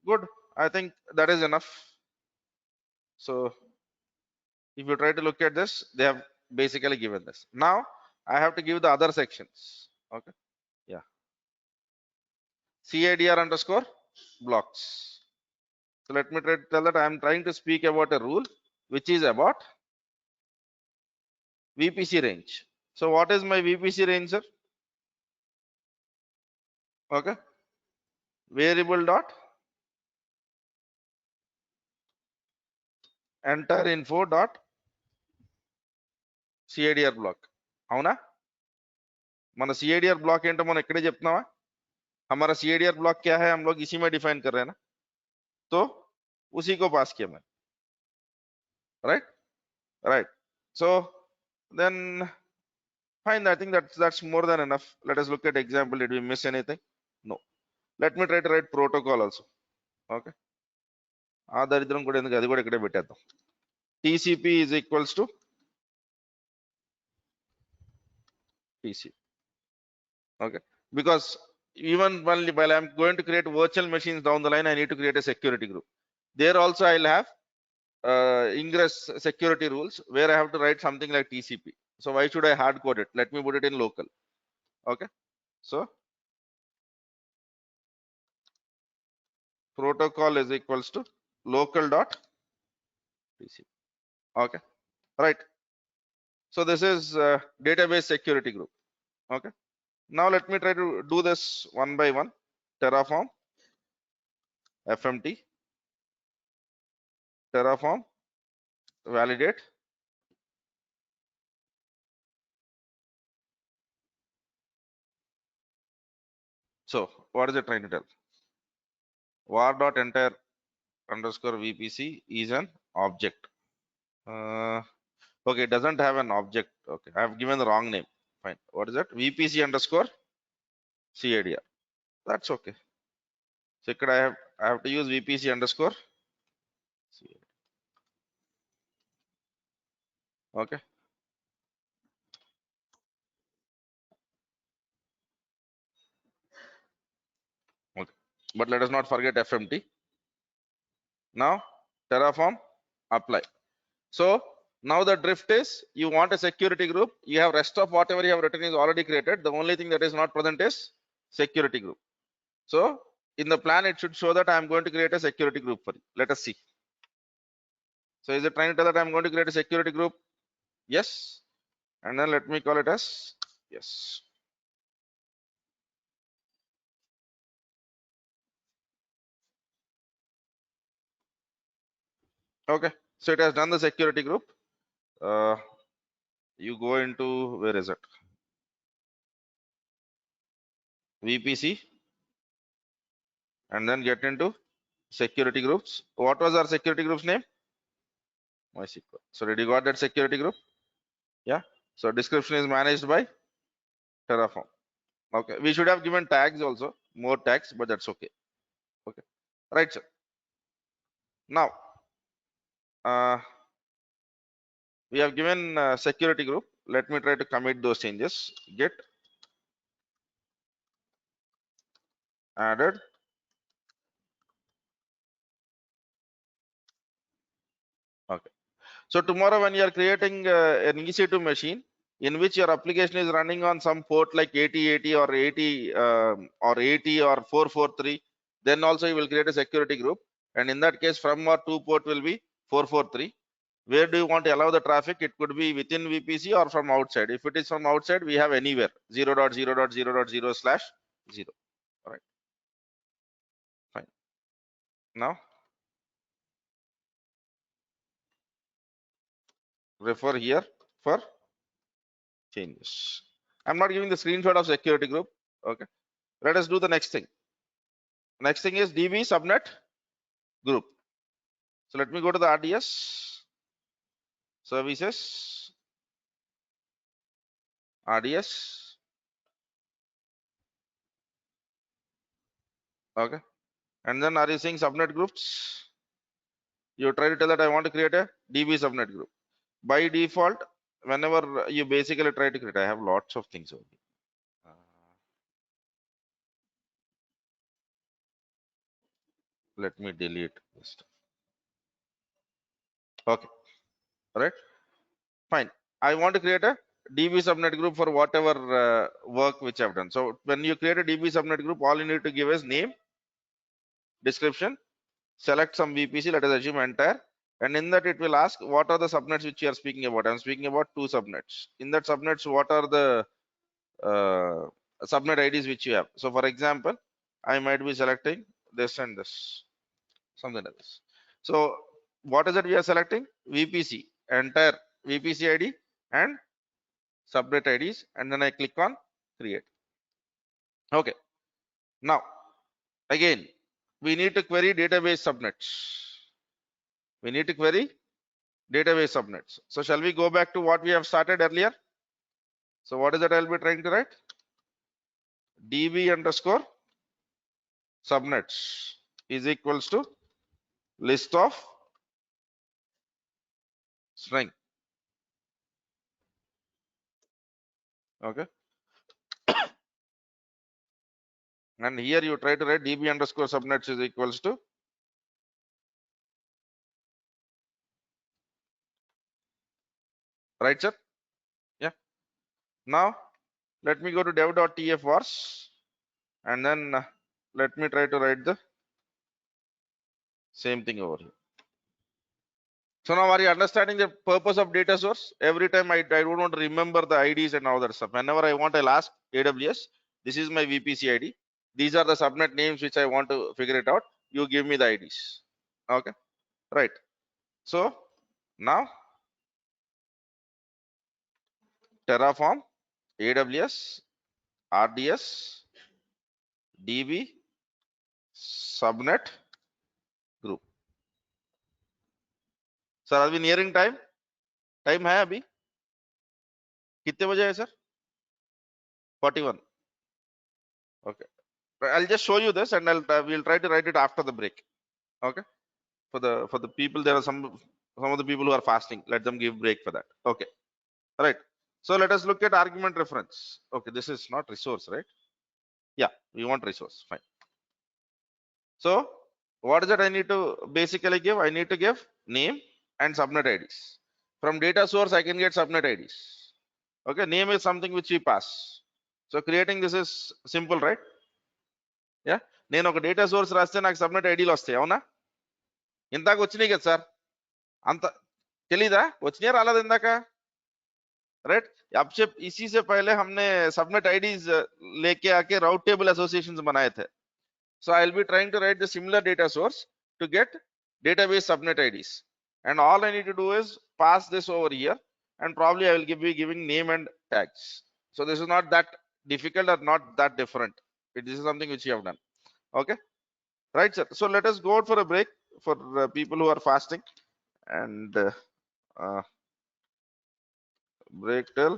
good. I think that is enough. So if you try to look at this, they have basically given this. Now I have to give the other sections. Okay, yeah. CIDR underscore blocks. So let me try to tell that I am trying to speak about a rule which is about VPC range. So what is my VPC range, sir? Okay, variable dot enter info dot CIDR block. అవునా? మన CIDR block ఏంటో మనం ఎక్కడే చెప్తున్నావా? हमारा CIDR block क्या है? हम लोग इसी में डिफाइन कर रहे हैं ना, तो उसी को पास किया मैं, right? Right. So then fine, I think that's more than enough. Let us look at example. Did we miss anything? No. Let me try to write protocol also. Okay, ఆ దరిద్రం కూడా ఎందుకు, అది కూడా ఇక్కడే పెట్టేద్దాం. TCP is equals to TCP. Okay, because even while I'm going to create virtual machines down the line, I need to create a security group. There also I'll have ingress security rules where I have to write something like TCP. So why should I hard code it? Let me put it in local. Okay, so protocol is equals to local dot TCP. Okay, right. So this is database security group. Okay, now let me try to do this one by one. Terraform, FMT, Terraform, validate. So what is it trying to tell? Var dot entire underscore VPC is an object. Okay, it doesn't have an object. Okay, I have given the wrong name. Fine. What is that? VPC underscore CIDR. That's okay. So could I have to use VPC underscore CIDR. Okay. Okay. But let us not forget FMT. Now Terraform apply. So now the drift is you want a security group. You have rest of whatever you have written is already created. The only thing that is not present is security group. So in the plan, it should show that I am going to create a security group for you. Let us see. So is it trying to tell that I'm going to create a security group? Yes. And then let me call it as yes. Okay. So it has done the security group. You go into, where is it? VPC, and then get into security groups. What was our security group's name? MySQL. So did you got that security group? Yeah. So description is managed by Terraform. Okay. We should have given tags also, more tags, but that's okay. Okay. Right, sir. Now, we have given security group. Let me try to commit those changes. Get added. Okay. So tomorrow when you are creating an EC2 machine in which your application is running on some port like 8080 or 80 or 80 or 443, then also you will create a security group. And in that case, from or to port will be 443. Where do you want to allow the traffic? It could be within VPC or from outside. If it is from outside, we have anywhere 0.0.0.0/0. All right, fine. Now refer here for changes. I'm not giving the screenshot of security group. Okay. Let us do the next thing. Next thing is DB subnet group. So let me go to the RDS services, RDS. Okay. And then are you seeing subnet groups? You try to tell that I want to create a DB subnet group. By default, whenever you basically try to create, I have lots of things over here. Let me delete this stuff. Okay. All right. Fine. I want to create a DB subnet group for whatever work which I've done. So when you create a DB subnet group, all you need to give is name, description, select some VPC, let us assume entire, and in that it will ask what are the subnets which you are speaking about. I'm speaking about 2 subnets. In that subnets, what are the subnet IDs which you have? So for example, I might be selecting this and this, something like this. So what is it we are selecting? VPC, entire VPC ID and subnet IDs, and then I click on create. Okay. Now again, we need to query database subnets. We need to query database subnets. So shall we go back to what we have started earlier? So what is that I'll be trying to write? DB underscore subnets is equals to list of string. Okay. And here you try to write DB underscore subnets is equals to right, sir? Yeah. Now let me go to dev.tf vars and then let me try to write the same thing over here. So now are you understanding the purpose of data source? Every time I don't want to remember the IDs and all that stuff. Whenever I want, I'll ask AWS, this is my VPC ID. These are the subnet names which I want to figure it out. You give me the IDs. Okay, right. So now Terraform, AWS, RDS, DB, subnet group. Sir, are we nearing time? Time है अभी? कितने बजे है sir? 41. Okay. I'll just show you this and we'll try to write it after the break. Okay. For the people, there are some of the people who are fasting. Let them give break for that. Okay. All right. So let us look at argument reference. Okay. This is not resource, right? Yeah. We want resource. Fine. So what is that I need to basically give? I need to give name and subnet IDs. From data source, I can get subnet IDs. Okay, name is something which we pass. So creating this is simple, right? Yeah. నేను ఒక data source రాస్తే నాకు subnet ఐడీలు వస్తాయి అవునా? ఇందాక వచ్చినాయి కదా sir, అంత తెలీదా? వచ్చినాయా రాలేదు ఇందాక? राइट? अब से इसी से पहले हमने सबनेट आईडीज लेके आके राउट टेबल एसोसिएशंस बनाए थे. So I'll be trying to write the similar data source to get database subnet IDs, and all I need to do is pass this over here, and probably I will be giving name and tags. So this is not that difficult or not that different. This is something which you have done. Okay, right, sir? So let us go out for a break for people who are fasting, and break till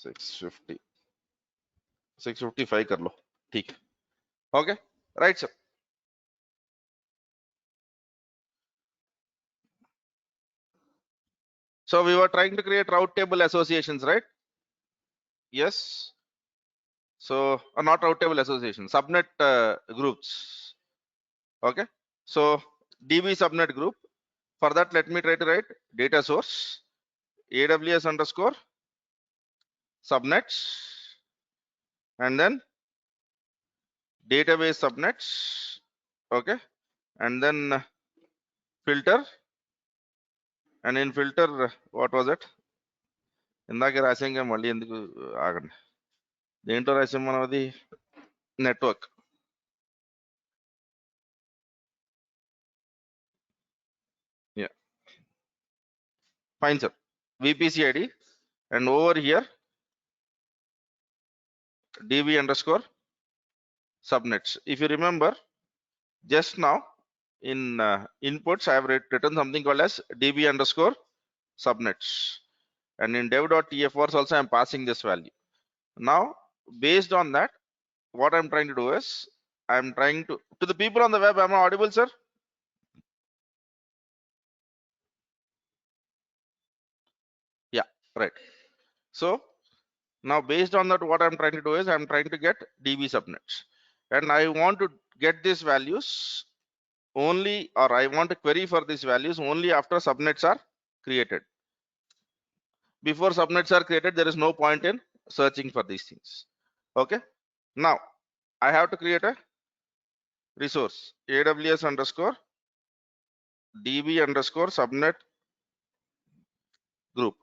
6:50. 6:55 कर लो, ठीक. Okay, right, sir. So we were trying to create route table associations, right? Yes. So not route table association, subnet groups. Okay. So DB subnet group. For that, let me try to write data source AWS underscore subnets, and then database subnets. Okay. And then filter, and in filter, what was it? ఇందాక రాసాం మళ్ళీ ఎందుకు ఆగండి, దేంట్లో రాసాం మనం అది? Network. Yeah, fine, sir. VPC ID, and over here DB underscore subnets. If you remember, just now in inputs I have written something called as DB underscore subnets, and in dev.tfors also I am passing this value. Now based on that, what I'm trying to do is I'm trying to the people on the web, am I audible, sir? Yeah, right. So now based on that, what I'm trying to do is I'm trying to get DB subnets, and I want to get these values only, or I want to query for these values only after subnets are created. Before subnets are created, there is no point in searching for these things. Okay. Now I have to create a resource AWS underscore DB underscore subnet group.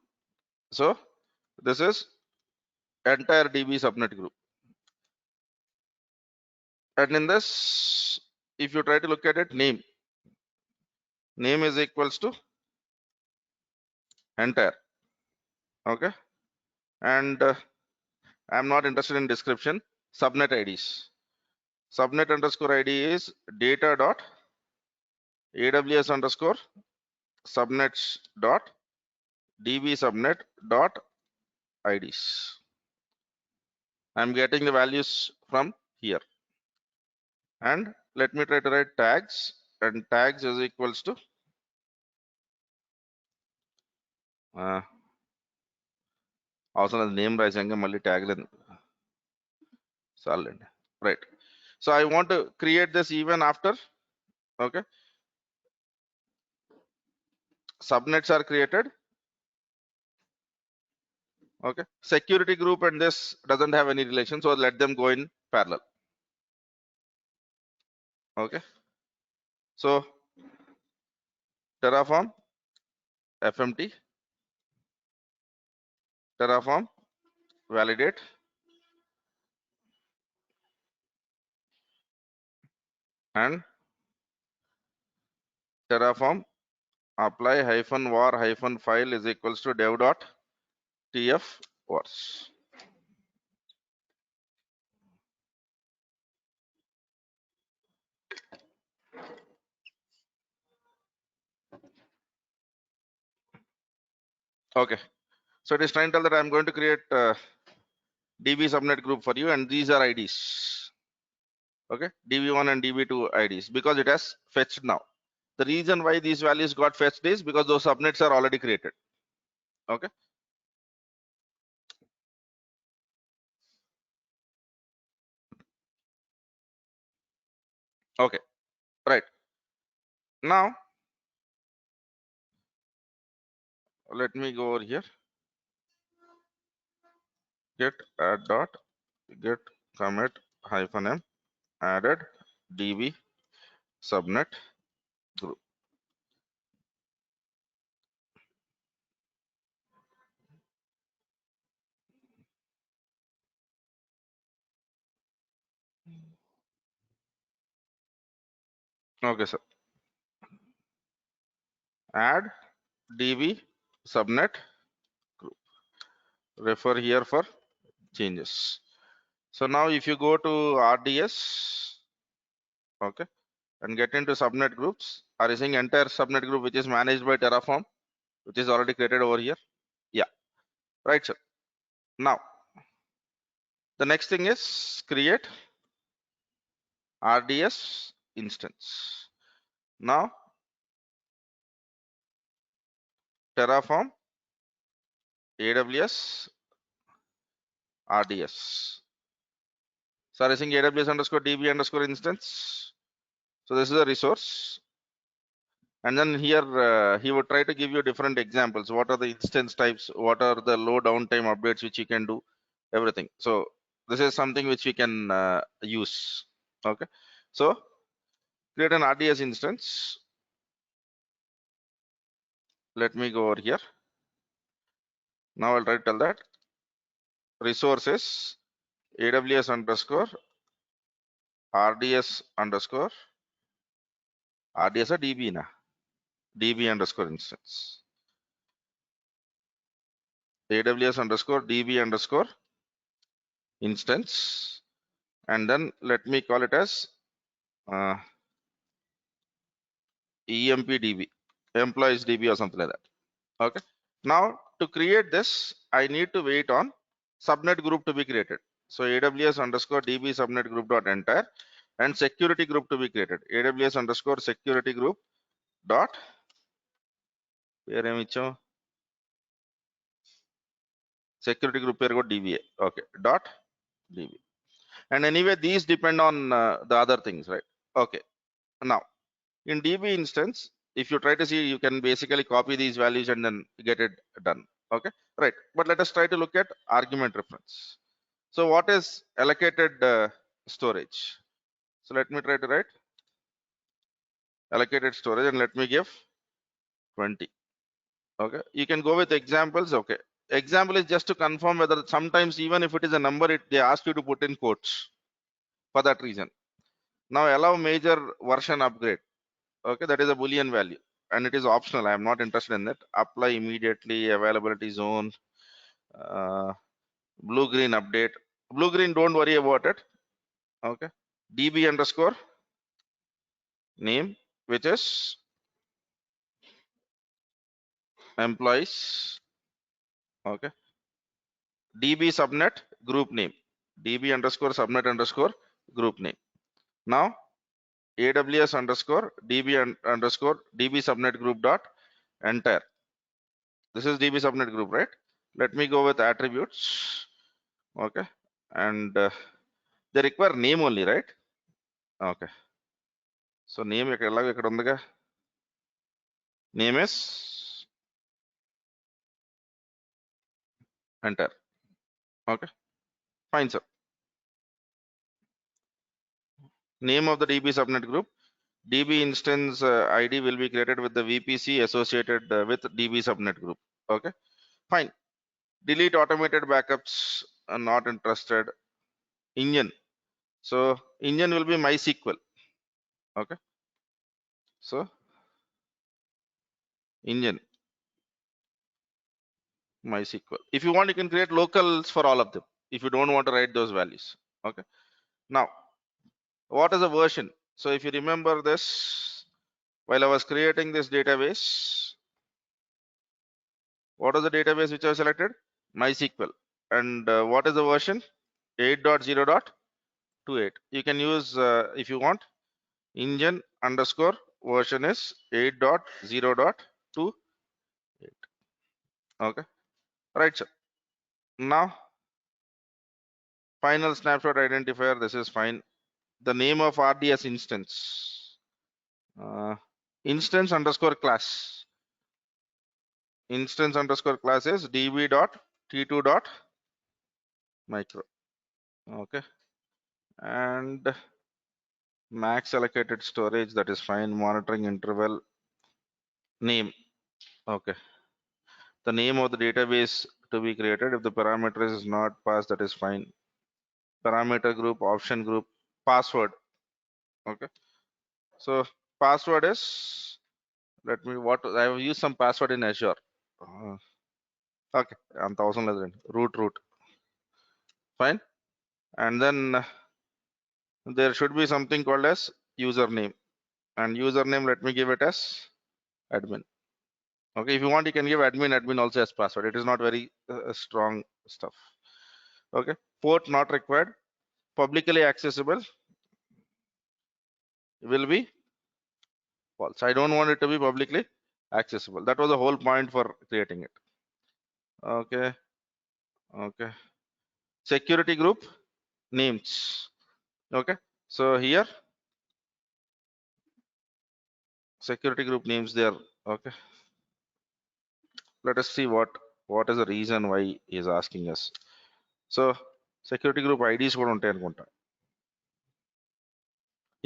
So this is entire DB subnet group. And in this, if you try to look at it, name is equals to entire. Okay. And I'm not interested in description. Subnet IDs. Subnet underscore ID is data dot AWS underscore subnets dot DB subnet dot IDs. I'm getting the values from here. And let me try to write tags, and tags is equals to also the name rising mali tag solid, right? So I want to create this even after. Okay, subnets are created. Okay, security group and this doesn't have any relation, so let them go in parallel. Okay, so Terraform FMT, Terraform validate, and Terraform apply -var -file is equals to dev dot tf wars. Okay, so it is trying to tell that I'm going to create DB subnet group for you, and these are IDs. Okay, DB1 and DB2 IDs, because it has fetched now. The reason why these values got fetched is because those subnets are already created. Okay. Okay, right. Now let me go over here, get add dot get commit hyphen m added db subnet group. Okay, sir. Add db subnet group. Refer here for changes. So now if you go to RDS, okay, and get into subnet groups, are you seeing entire subnet group which is managed by Terraform, which is already created over here? Yeah, right, sir. Now the next thing is create RDS instance. Now Terraform AWS RDS. So are you seeing AWS underscore DB underscore instance? So this is a resource. And then here he would try to give you different examples. What are the instance types? What are the low downtime updates which you can do? Everything. So this is something which we can use. Okay. So create an RDS instance. Let me go over here. Now I'll try to tell that resources AWS underscore RDS underscore RDS or DB na DB underscore instance. AWS underscore DB underscore instance, and then let me call it as EMPDB, employees DB or something like that. Okay. Now to create this, I need to wait on subnet group to be created. So AWS underscore DB subnet group dot entire and security group to be created. AWS underscore security group dot security group pair got DBA. Okay. Dot DB. And anyway, these depend on the other things, right? Okay. Now in DB instance, if you try to see, you can basically copy these values and then get it done. Okay, right. But let us try to look at argument reference. So what is allocated storage? So let me try to write allocated storage and let me give 20. Okay, you can go with examples. Okay, example is just to confirm whether sometimes even if it is a number, they ask you to put in quotes for that reason. Now allow major version upgrade. Okay, that is a boolean value and it is optional. I am not interested in that. Apply immediately, availability zone, blue green update. Blue green, don't worry about it. Okay, DB underscore name, which is employees. Okay, DB subnet group name, DB underscore subnet underscore group name. Now AWS underscore DB underscore DB subnet group dot entire. This is DB subnet group, right? Let me go with attributes. Okay, and they require name only, right? Okay, so name name is enter. Okay, fine, sir. Name of the DB subnet group, DB instance ID will be created with the VPC associated with DB subnet group. Okay, fine. Delete automated backups, not interested. Engine, so engine will be MySQL. Okay, so engine MySQL. If you want, you can create locals for all of them if you don't want to write those values. Okay, now what is the version? So if you remember this, while I was creating this database, what is the database which I selected? MySQL. And what is the version? 8.0.28. You can use if you want, engine underscore version is 8.0.28. Okay, right, sir. Now final snapshot identifier, this is fine. The name of RDS instance, instance underscore class. instance underscore class is db dot t2 dot micro. Okay, and max allocated storage, that is fine. Monitoring interval name. Okay, the name of the database to be created. If the parameter is not passed, that is fine. Parameter group, option group, password. Okay, so password is, let me, what I have used some password in Azure. Okay, 1000 root fine. And then there should be something called as username, and username, let me give it as admin. Okay, if you want, you can give admin also as password. It is not very strong stuff. Okay, port not required. Publicly accessible will be false. I don't want it to be publicly accessible. That was the whole point for creating it. Okay, okay. Security group names. Okay, so here security group names there. Okay, let us see what is the reason why he is asking us. So security group IDs కూడా ఉంటాయి అనుకుంటా.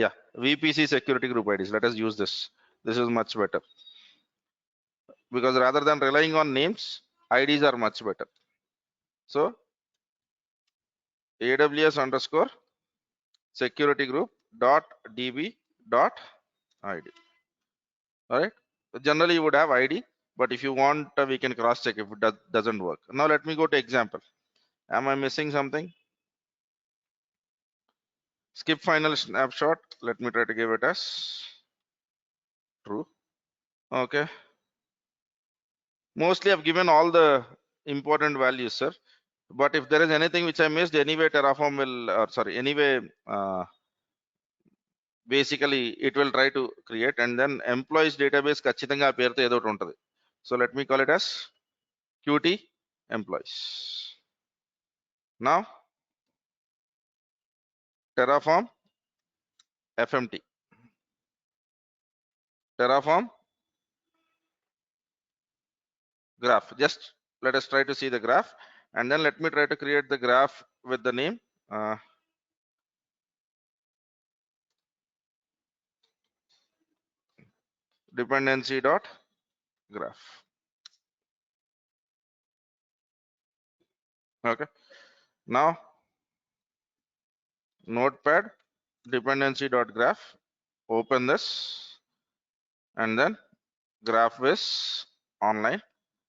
Yeah, VPC security group IDs. Let us use this. This is much better, because rather than relying on names, IDs are much better. So AWS underscore security group dot db dot id. All right, generally you would have ID, but if you want, we can cross check if it doesn't work. Now let me go to example. Am I missing something? Skip final snapshot. Let me try to give it as true. Okay, mostly I've given all the important values, sir, but if there is anything which I missed, anyway Terraform will, or sorry, anyway basically it will try to create. And then employees database ఖచ్చితంగా ఆ పేరుతో ఏదో ఒకటి ఉంటుంది. So let me call it as qt employees. Now Terraform fmt, Terraform graph. Just let us try to see the graph, and then let me try to create the graph with the name dependency dot graph. Okay, now notepad dependency dot graph, open this, and then graph is online.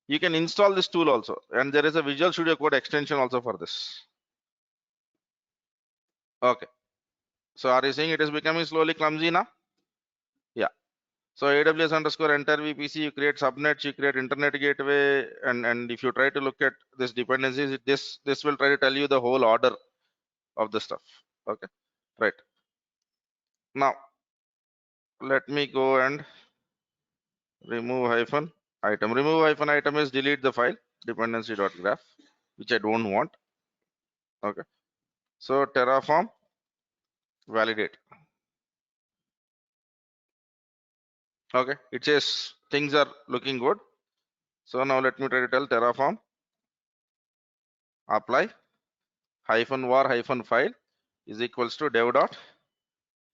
You can install this tool also, and there is a Visual Studio Code extension also for this. Okay, so are you saying it is becoming slowly clumsy now? Yeah. So AWS underscore enter VPC, you create subnets, you create internet gateway, and if you try to look at this dependencies, this will try to tell you the whole order of the stuff. Okay, right. Now let me go and remove hyphen item. Remove hyphen item is delete the file dependency.graph, which I don't want. Okay, so Terraform validate. Okay, it says things are looking good. So now let me try to tell Terraform apply hyphen var hyphen file is equals to dev dot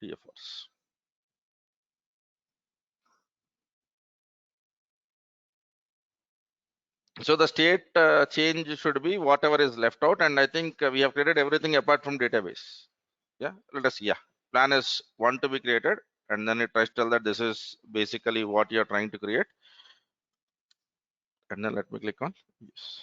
tfs. So the state change should be whatever is left out, and I think we have created everything apart from database. Yeah, let us see. Yeah, plan is one to be created, and then it tries to tell that this is basically what you are trying to create. And then let me click on yes.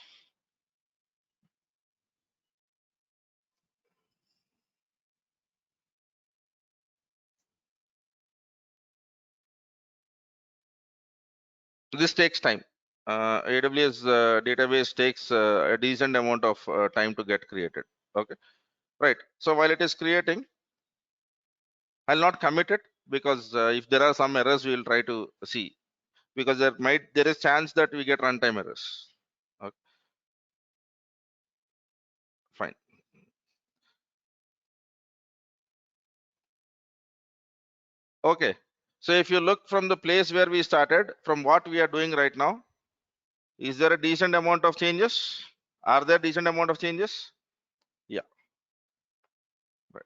This takes time. AWS database takes a decent amount of time to get created. Okay, right. So while it is creating, I'll not commit it, because if there are some errors, we will try to see, because there is chance that we get runtime errors. Okay, fine. Okay, so if you look from the place where we started, from what we are doing right now, Is there a decent amount of changes? Are there decent amount of changes? Yeah, right.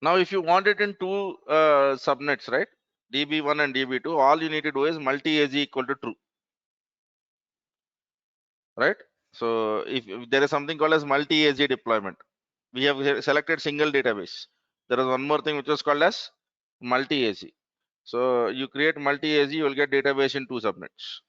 Now, if you want it in two subnets, right? DB1 and DB2, all you need to do is multi-AG equal to true, right? So if there is something called as multi-AG deployment, we have selected single database. There is one more thing which is called as multi-AG. So you create multi-AG, you will get database in two subnets.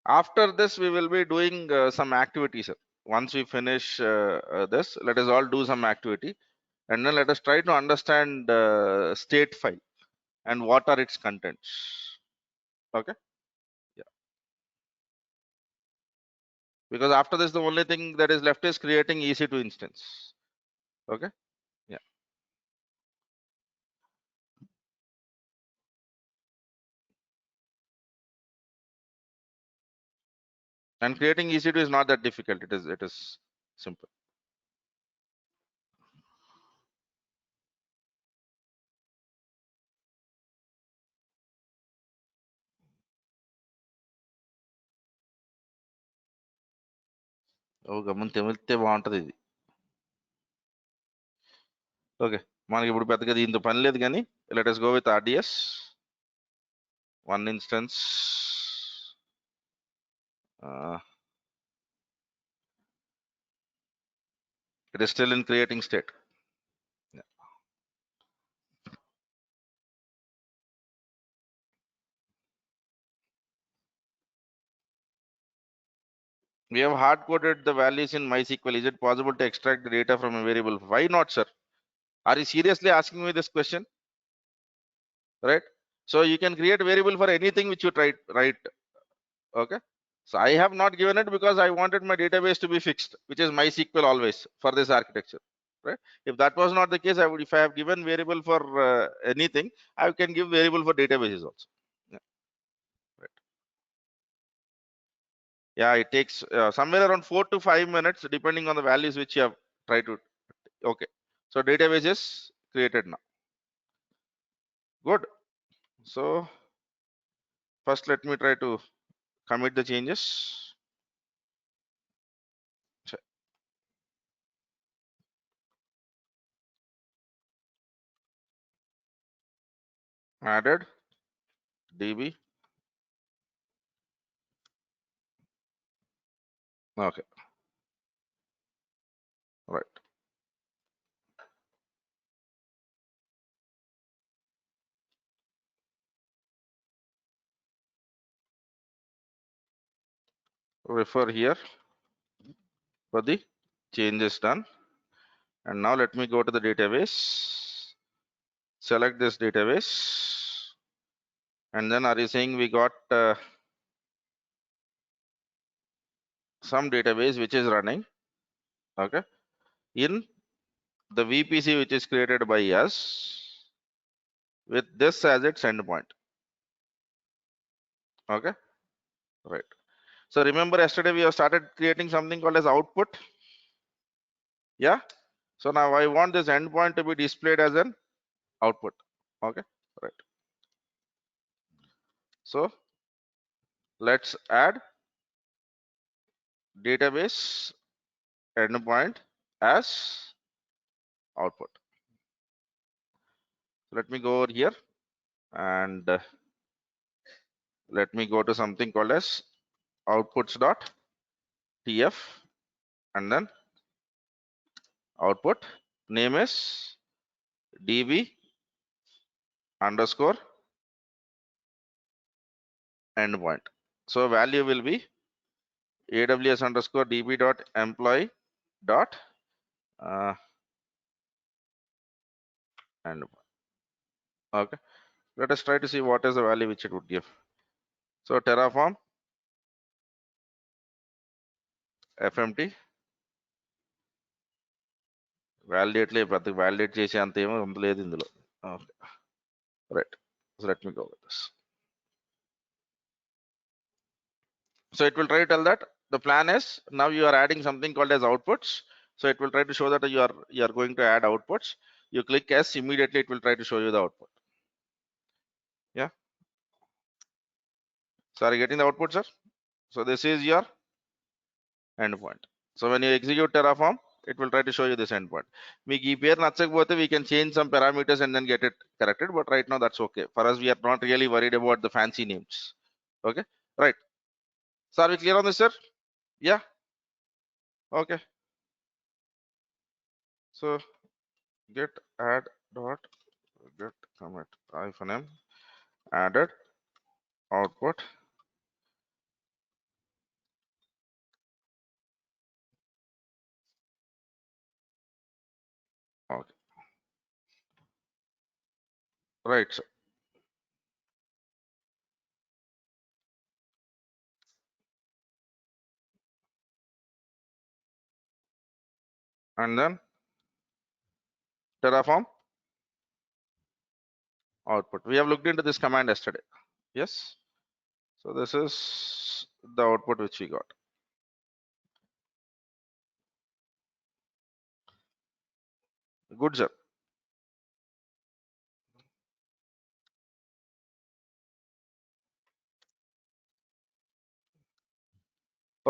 After this, we will be doing some activities. Once we finish this, let us all do some activity, and then let us try to understand state file and what are its contents. Okay. Yeah. Because after this, the only thing that is left is creating EC2 instance. Okay. Yeah. And creating EC2 is not that difficult. It is simple. ఓ గమ్మున తెమిలితే బాగుంటది ఇది. Okay, మనకి ఇప్పుడు పెద్దగా దీంతో పని లేదు కానీ let us go with RDS. One instance. It is still in creating state. Yeah. We have hard coded the values in MySQL. Is it possible to extract the data from a variable? Why not, sir? Are you seriously asking me this question? Right? So you can create variable for anything which you try, right? Okay. So I have not given it because I wanted my database to be fixed, which is MySQL always for this architecture. Right? If that was not the case, I would, if I have given variable for anything, I can give variable for databases also. Yeah. Right. Yeah, it takes somewhere around 4 to 5 minutes, depending on the values which you have tried to. Okay. So database is created now. Good. So first, let me try to commit the changes. Added DB. Okay. Right. Refer here for the changes done. And now let me go to the database. Select this database. And then are you saying we got some database which is running? Okay. In the VPC which is created by us with this as its endpoint. Okay. Right. So remember yesterday we have started creating something called as output. Yeah. So now I want this endpoint to be displayed as an output. Okay. Right. So let's add database endpoint as output. Let me go over here and let me go to something called as outputs.tf and then output name is db underscore endpoint. So value will be AWS underscore db dot employee dot endpoint. Okay, let us try to see what is the value which it would give. So Terraform fmt validate validate చేసే అంత ఏమో అంత లేదు ఇందులో. Okay, right. So let me go with this. So it will try to tell that the plan is now you are adding something called as outputs. So it will try to show that you are going to add outputs. You click yes, immediately it will try to show you the output. Yeah. So are you getting the output, sir? So this is your endpoint. So when you execute Terraform, it will try to show you this endpoint. We can change some parameters and then get it corrected, but right now that's okay. For us, we are not really worried about the fancy names. Okay, right. So are we clear on this, sir? Yeah. Okay. So get add dot get commit -m added output. Okay. Right. Sir. And then Terraform output. We have looked into this command yesterday. Yes. So this is the output which we got. Good, sir.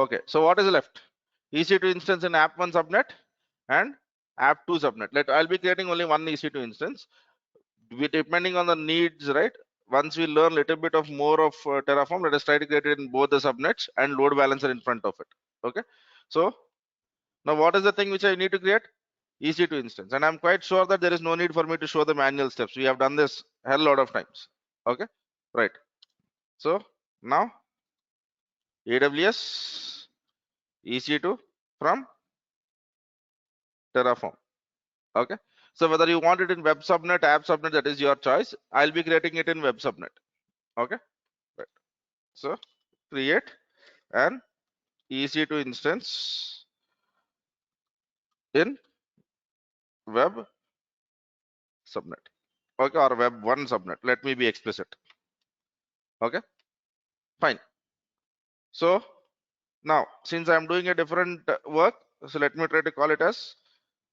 Okay. So what is left? EC2 instance in app1 subnet and app2 subnet. I'll be creating only one EC2 instance. Depending on the needs, right? Once we learn a little bit of more of Terraform, let us try to create it in both the subnets and load balancer in front of it. Okay. So now what is the thing which I need to create? EC2 instance, and I'm quite sure that there is no need for me to show the manual steps. We have done this hell lot of times. Okay, right. So now AWS EC2 from Terraform. Okay, so whether you want it in web subnet, app subnet, that is your choice. I'll be creating it in web subnet. Okay, right. So create an EC2 instance in web subnet. Okay, or web 1 subnet. Let me be explicit. Okay, fine. So now, since I'm doing a different work, so let me try to call it as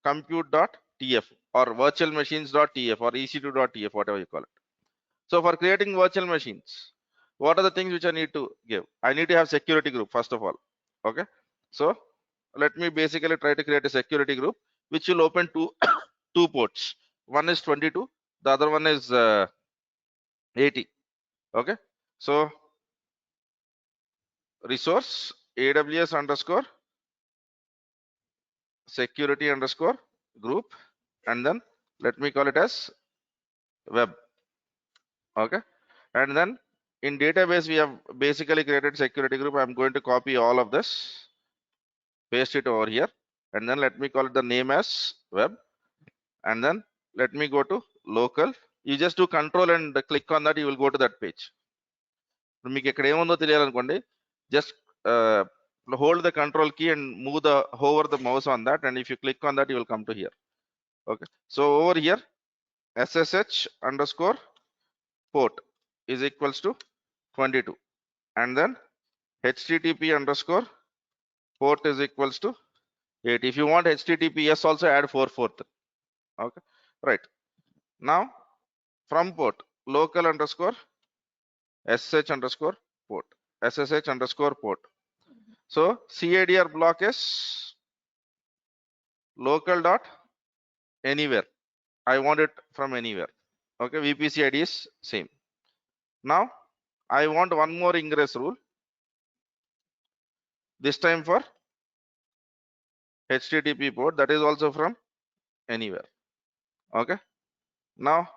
compute.tf or virtual machines.tf or ec2.tf, whatever you call it. So for creating virtual machines, what are the things which I need to give? I need to have security group first of all. Okay. So let me basically try to create a security group which will open two ports. One is 22, the other one is 80. Okay. So resource AWS underscore security underscore group, and then let me call it as web. Okay, and then in database we have basically created security group. I'm going to copy all of this, paste it over here, and then let me call it the name as web, and then let me go to local. You just do control and click on that, you will go to that page. మీకు ఇక్కడ ఏముందో తెలియాలనుకోండి, just hold the control key and move the hover the mouse on that, and if you click on that you will come to here. Okay, so over here ssh underscore port is equals to 22, and then http underscore port is equals to 8. If you want https also add 443. Okay, right. Now from port local underscore sh underscore port ssh underscore port. So CADR block is local dot anywhere. I want it from anywhere. Okay, VPC ID is same. Now I want one more ingress rule, this time for HTTP port, that is also from anywhere. Okay, now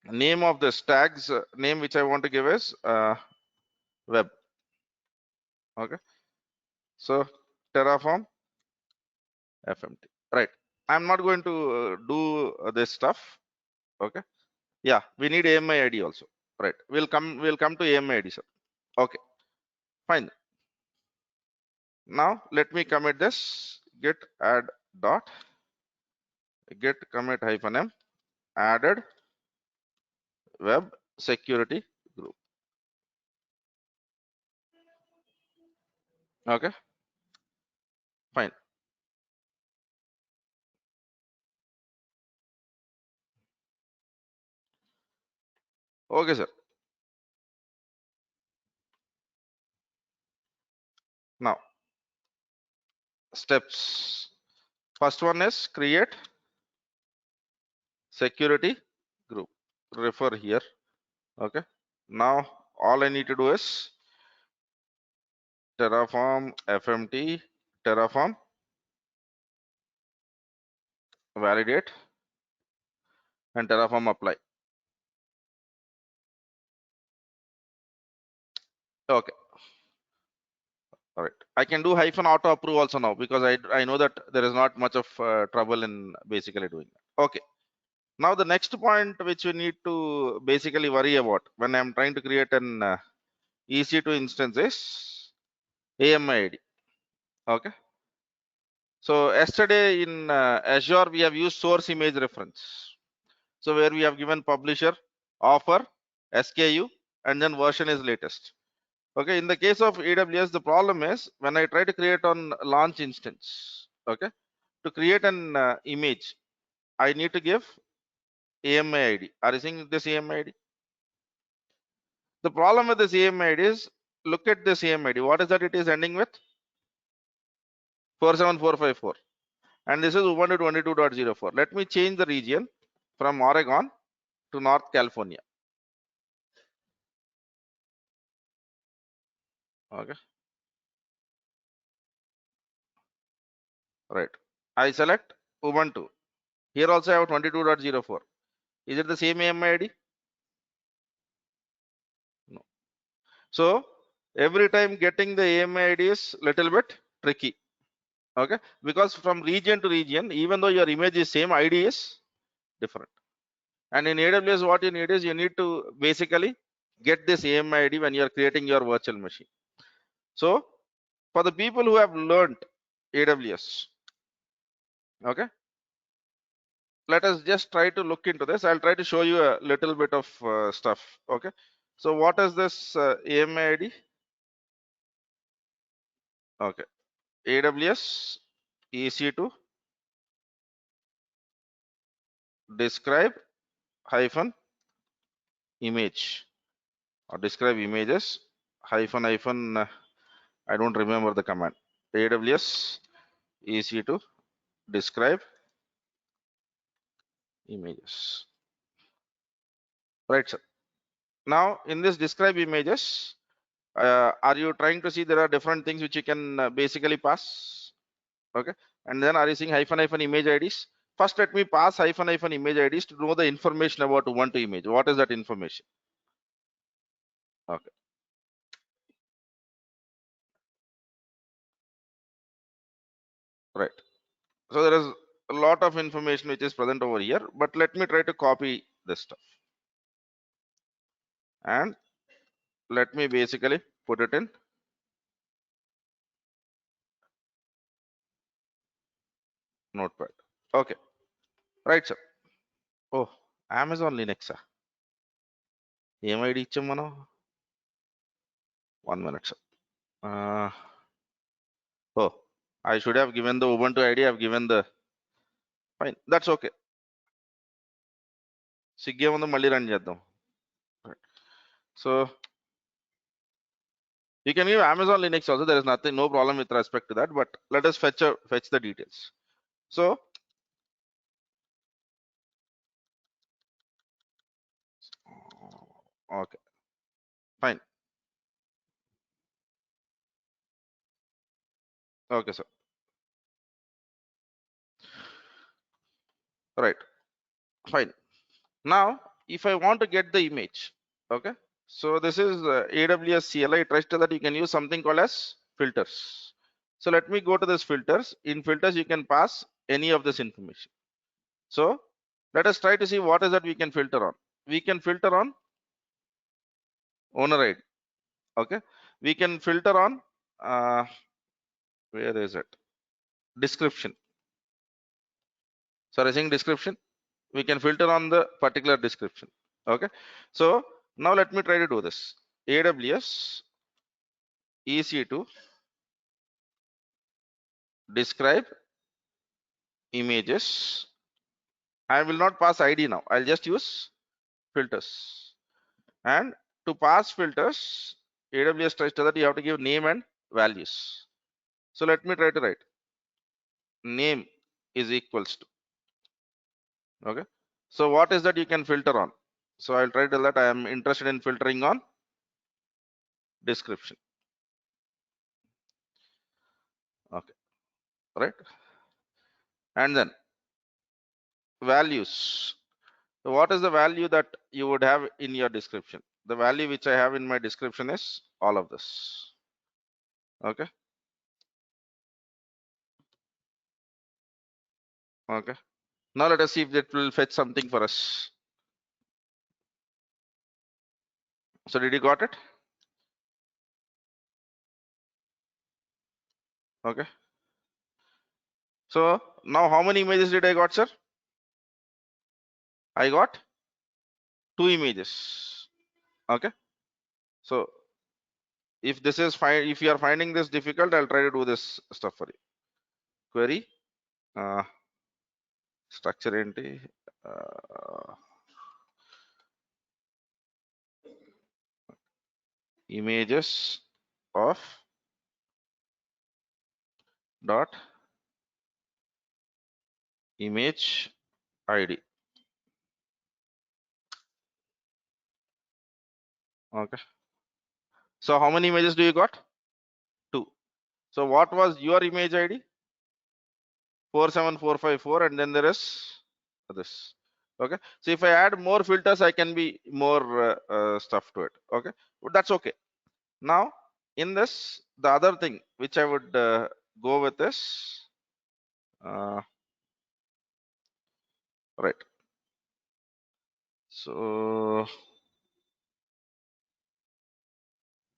name of this tags name which I want to give is web. Okay, so Terraform FMT, right? I'm not going to do this stuff. Okay, yeah, we need AMI ID also, right? We'll come to AMI ID, sir. Okay, fine. Now let me commit this git add dot git commit hyphen m added web security group. Okay, fine. Okay, sir. Now steps. First one is create security group. Refer here. Okay. Now all I need to do is Terraform FMT Terraform validate and Terraform apply. Okay. All right. I can do hyphen auto approve also now because I know that there is not much of trouble in basically doing that. Okay. Now the next point which we need to basically worry about when I'm trying to create an EC2 instance is AMI ID. Okay. So yesterday in Azure we have used source image reference. So where we have given publisher, offer, SKU, and then version is latest. Okay, in the case of AWS, the problem is when I try to create on launch instance, okay, to create an image, I need to give AMI ID. Are you seeing this AMI ID? The problem with this AMI ID is, look at this AMI ID. What is that it is ending with? 47454. And this is Ubuntu 22.04. Let me change the region from Oregon to North California. Okay, right. I select Ubuntu. Here also I have 22.04. Is it the same AMI ID? No. So every time getting the AMI ID is little bit tricky. Okay, because from region to region, even though your image is same, ID is different. And in AWS, what you need is you need to basically get this AMI ID when you are creating your virtual machine. So for the people who have learned AWS, okay, let us just try to look into this. I'll try to show you a little bit of stuff. Okay, so what is this AMI ID? Okay, AWS EC2 describe hyphen image or describe images hyphen I don't remember the command. AWS EC2 describe images. Right, sir. Now in this describe images, are you trying to see there are different things which you can basically pass? Okay, and then are you seeing hyphen image IDs? First, let me pass hyphen image IDs to know the information about Ubuntu image. What is that information? Okay, right. So there is a lot of information which is present over here, but let me try to copy this stuff and let me basically put it in Notepad. Okay, right, sir. Oh, Amazon Linux. AMID ఇచ్చాం మనం 1 minute, sir. Oh, I should have given the Ubuntu ID. I've given the fine. That's okay. సిగ్గే ముందు మళ్ళీ run చేద్దాం. So you can give Amazon Linux also. There is nothing, no problem with respect to that. But let us fetch the details. So okay, fine. Okay, sir. Right. Fine. Now, if I want to get the image, okay. So this is AWS CLI. Trust that you can use something called as filters. So let me go to this filters. In filters, you can pass any of this information. So let us try to see what is that we can filter on. We can filter on owner ID. Okay. We can filter on where is it? Description. So I think description. We can filter on the particular description. Okay. So now let me try to do this. AWS EC2 describe images. I will not pass ID now. I'll just use filters. And to pass filters, AWS tries to that you have to give name and values. So let me try to write name is equals to. Okay. So what is that you can filter on? So I'll try to tell that I am interested in filtering on description. Okay. Right. And then values. So what is the value that you would have in your description? The value which I have in my description is all of this. Okay. Okay. Now let us see if it will fetch something for us. So did you got it? Okay. So now how many images did I got, sir? I got 2 images. Okay. So if this is fine, if you are finding this difficult, I'll try to do this stuff for you. Query uh, structure entity images of dot image ID. Okay. So how many images do you got? 2. So what was your image ID? 47454, and then there is this. Okay. So if I add more filters, I can be more stuff to it. Okay. But that's okay. Now in this, the other thing which I would go with is right. So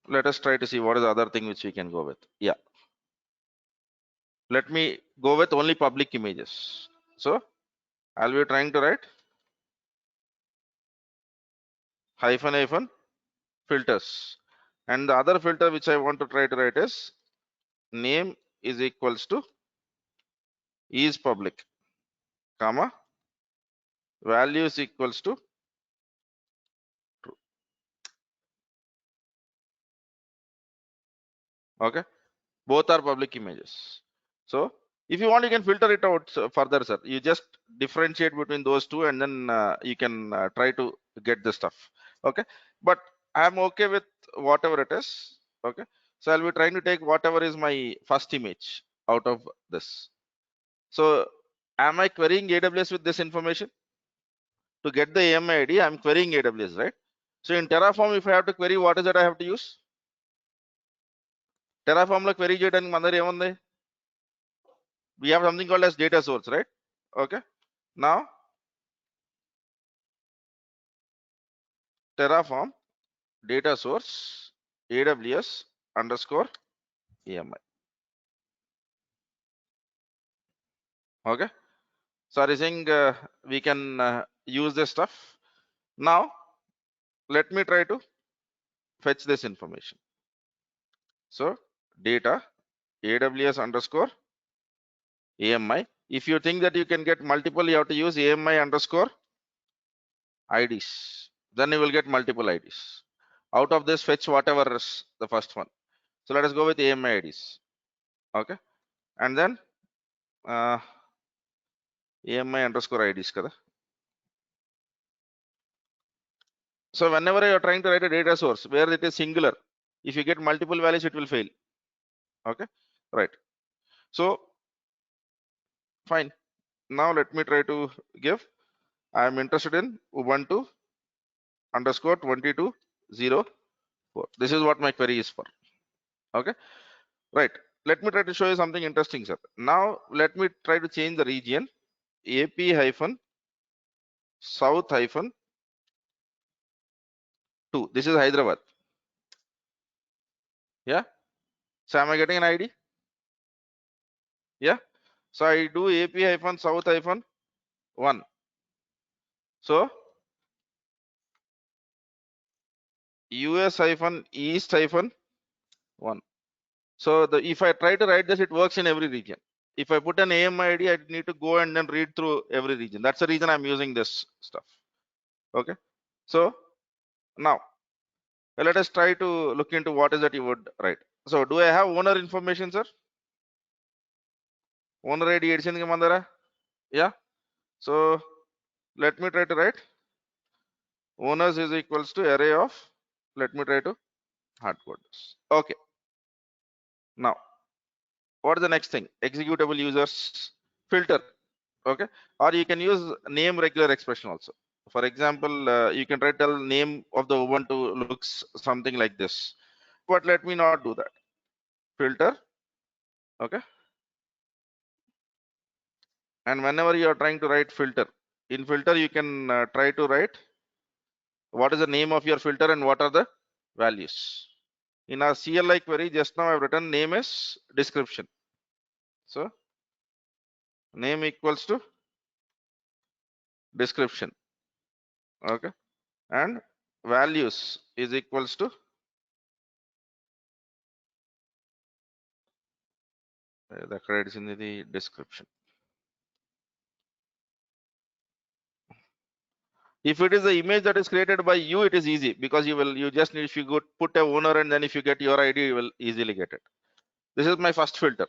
let us try to see what is the other thing which we can go with. Yeah. Let me go with only public images. So I'll be trying to write hyphen filters. And the other filter which I want to try to write is name is equals to is public, comma, value is equals to true. Okay. Both are public images. So if you want, you can filter it out further, sir. You just differentiate between those two, and then you can try to get the stuff. Okay. But I'm okay with whatever it is. Okay. So I'll be trying to take whatever is my first image out of this. So am I querying AWS with this information? To get the AMI ID, I'm querying AWS, right? So in Terraform, if I have to query, what is that I have to use? Terraform lo query చేయడానికి మన దగ్గర ఏముంది? We have something called as data source, right? Okay. Now Terraform data source AWS underscore AMI. Okay. So I think we can use this stuff. Now let me try to fetch this information. So data AWS underscore AMI. If you think that you can get multiple, you have to use AMI underscore IDs. Then you will get multiple IDs. Out of this, fetch whatever is the first one. So let us go with AMI IDs. Okay. And then AMI underscore IDs kada. So whenever you are trying to write a data source where it is singular, if you get multiple values, it will fail. Okay, right. So fine. Now let me try to give. I am interested in Ubuntu underscore 2204. This is what my query is for. Okay, right. Let me try to show you something interesting, sir. Now let me try to change the region. AP hyphen south hyphen 2. This is Hyderabad. Yeah. So am I getting an ID? Yeah. So I do AP hyphen south hyphen 1. So US hyphen east hyphen 1. So if I try to write this, it works in every region. If I put an AMI ID, I need to go and then read through every region. That's the reason I'm using this stuff. Okay. So now let us try to look into what is that you would write. So do I have owner information, sir? Owner ID edition ke mandara? Yeah. So let me try to write owners is equals to array of, let me try to hard code this. Okay. Now what is the next thing? Executable users filter. Okay, or you can use name regular expression also. For example, you can write tell name of the Ubuntu looks something like this, but let me not do that. Filter. Okay, and whenever you are trying to write filter, in filter you can try to write what is the name of your filter and what are the values. In our CLI query just now I've written name is description. So name equals to description. Okay, and values is equals to the credits in the description. If it is the image that is created by you, it is easy because you just need, if you go put a owner and then if you get your ID, you will easily get it. This is my first filter,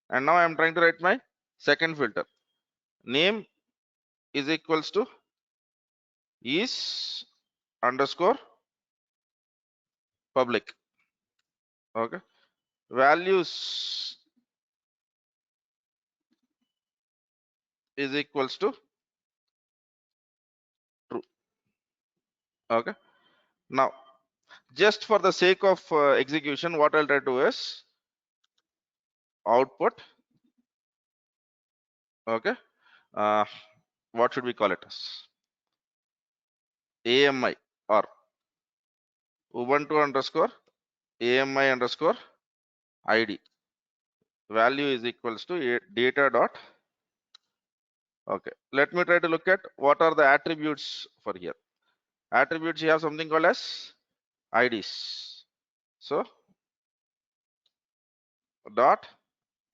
and now I am trying to write my second filter. Name is equals to is underscore public. Okay, values is equals to true. Okay, now just for the sake of execution, what I'll try to do is output. Okay, uh, what should we call it as AMI or Ubuntu underscore AMI underscore ID value is equals to data dot. Okay, let me try to look at what are the attributes for here. Attributes, you have something called as IDs. So dot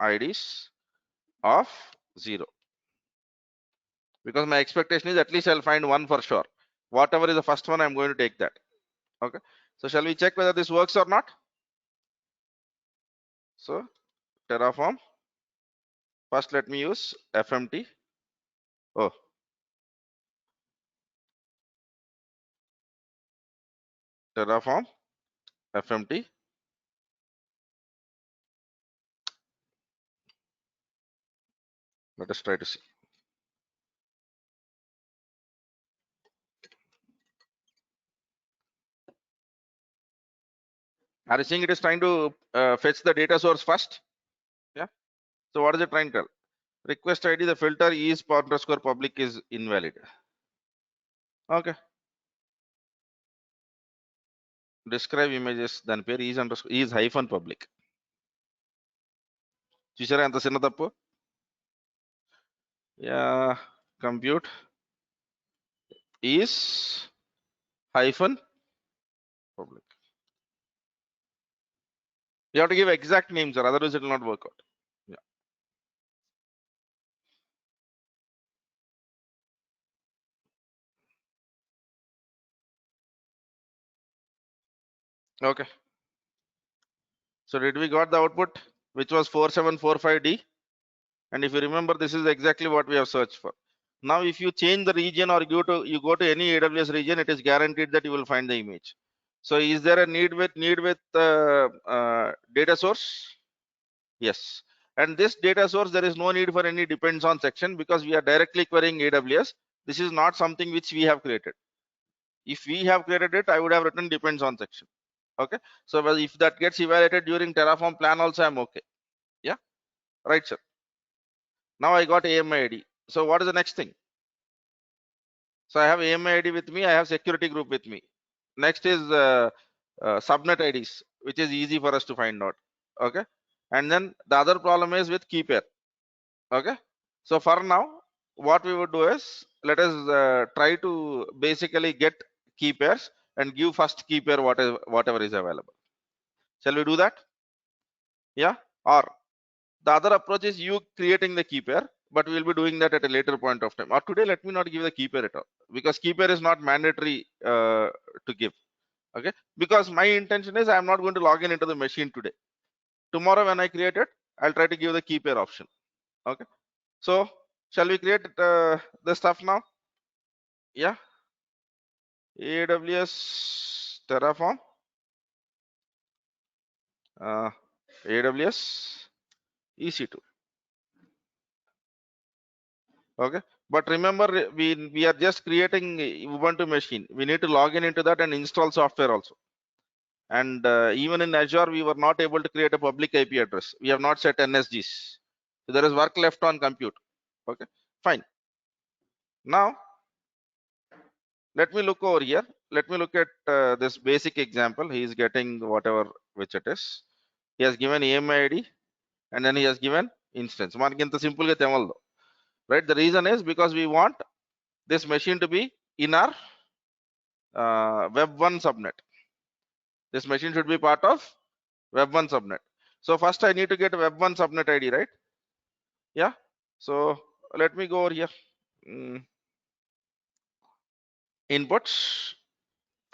IDs of 0, because my expectation is at least I'll find one for sure. Whatever is the first one, I'm going to take that. Okay, so shall we check whether this works or not? So Terraform, first let me use FMT. Oh, Terraform FMT. Let us try to see. Are you seeing it is trying to fetch the data source first? Yeah. So what is it trying to tell? Request ID, the filter is underscore public is invalid. Okay. Describe images, then pair is underscore is hyphen public. చూసారా ఎంత చిన్న తప్పు? Yeah, compute is hyphen public. You have to give exact names, or otherwise it will not work out. Yeah. Okay. So did we got the output, which was 4745D, And if you remember, this is exactly what we have searched for. Now, if you change the region or you go to any AWS region, it is guaranteed that you will find the image. So is there a need with data source? Yes. And this data source, there is no need for any depends on section because we are directly querying AWS. This is not something which we have created. If we have created it, I would have written depends on section. Okay. So well, if that gets evaluated during Terraform plan also, I'm okay. Yeah. Right, sir. Now I got AMI ID. So what is the next thing? So I have AMI ID with me. I have security group with me. Next is subnet IDs, which is easy for us to find out. Okay. And then the other problem is with key pair. Okay. So for now, what we would do is let us try to basically get key pairs and give first key pair whatever is available. Shall we do that? Yeah. Or the other approach is you creating the key pair, but we'll be doing that at a later point of time. Or today, let me not give the key pair at all because key pair is not mandatory to give. Okay. Because my intention is I'm not going to log in into the machine today. Tomorrow when I create it, I'll try to give the key pair option. Okay. So shall we create the stuff now? Yeah. AWS Terraform, AWS EC2. Okay. But remember, we are just creating Ubuntu machine. We need to log in into that and install software also. And even in Azure, we were not able to create a public IP address. We have not set NSGs. So there is work left on compute. Okay. Fine. Now let me look over here. Let me look at this basic example. He is getting whatever which it is. He has given AMI ID and then he has given instance. Mankinta simple ga temaldo. Right? The reason is because we want this machine to be in our web1 subnet. This machine should be part of web1 subnet. So first I need to get a web1 subnet ID, right? Yeah. So let me go over here. Inputs.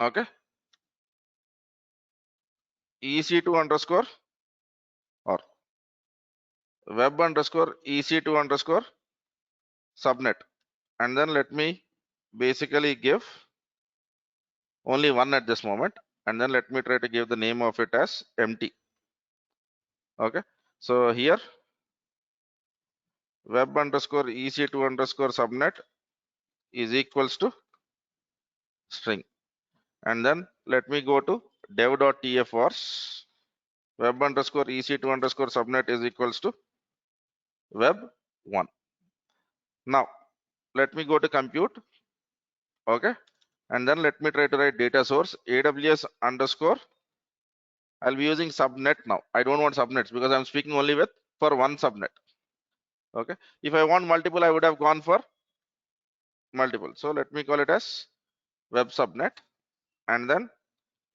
Okay. EC2 underscore or web underscore EC2 underscore subnet. And then let me basically give only one at this moment. And then let me try to give the name of it as empty. Okay. So here web underscore EC2 underscore subnet is equals to string. And then let me go to dev.tf vars web underscore EC2 underscore subnet is equals to web1. Now let me go to compute. Okay. And then let me try to write data source AWS underscore. I'll be using subnet now. I don't want subnets because I'm speaking only with for one subnet. Okay. If I want multiple, I would have gone for multiple. So let me call it as web subnet. And then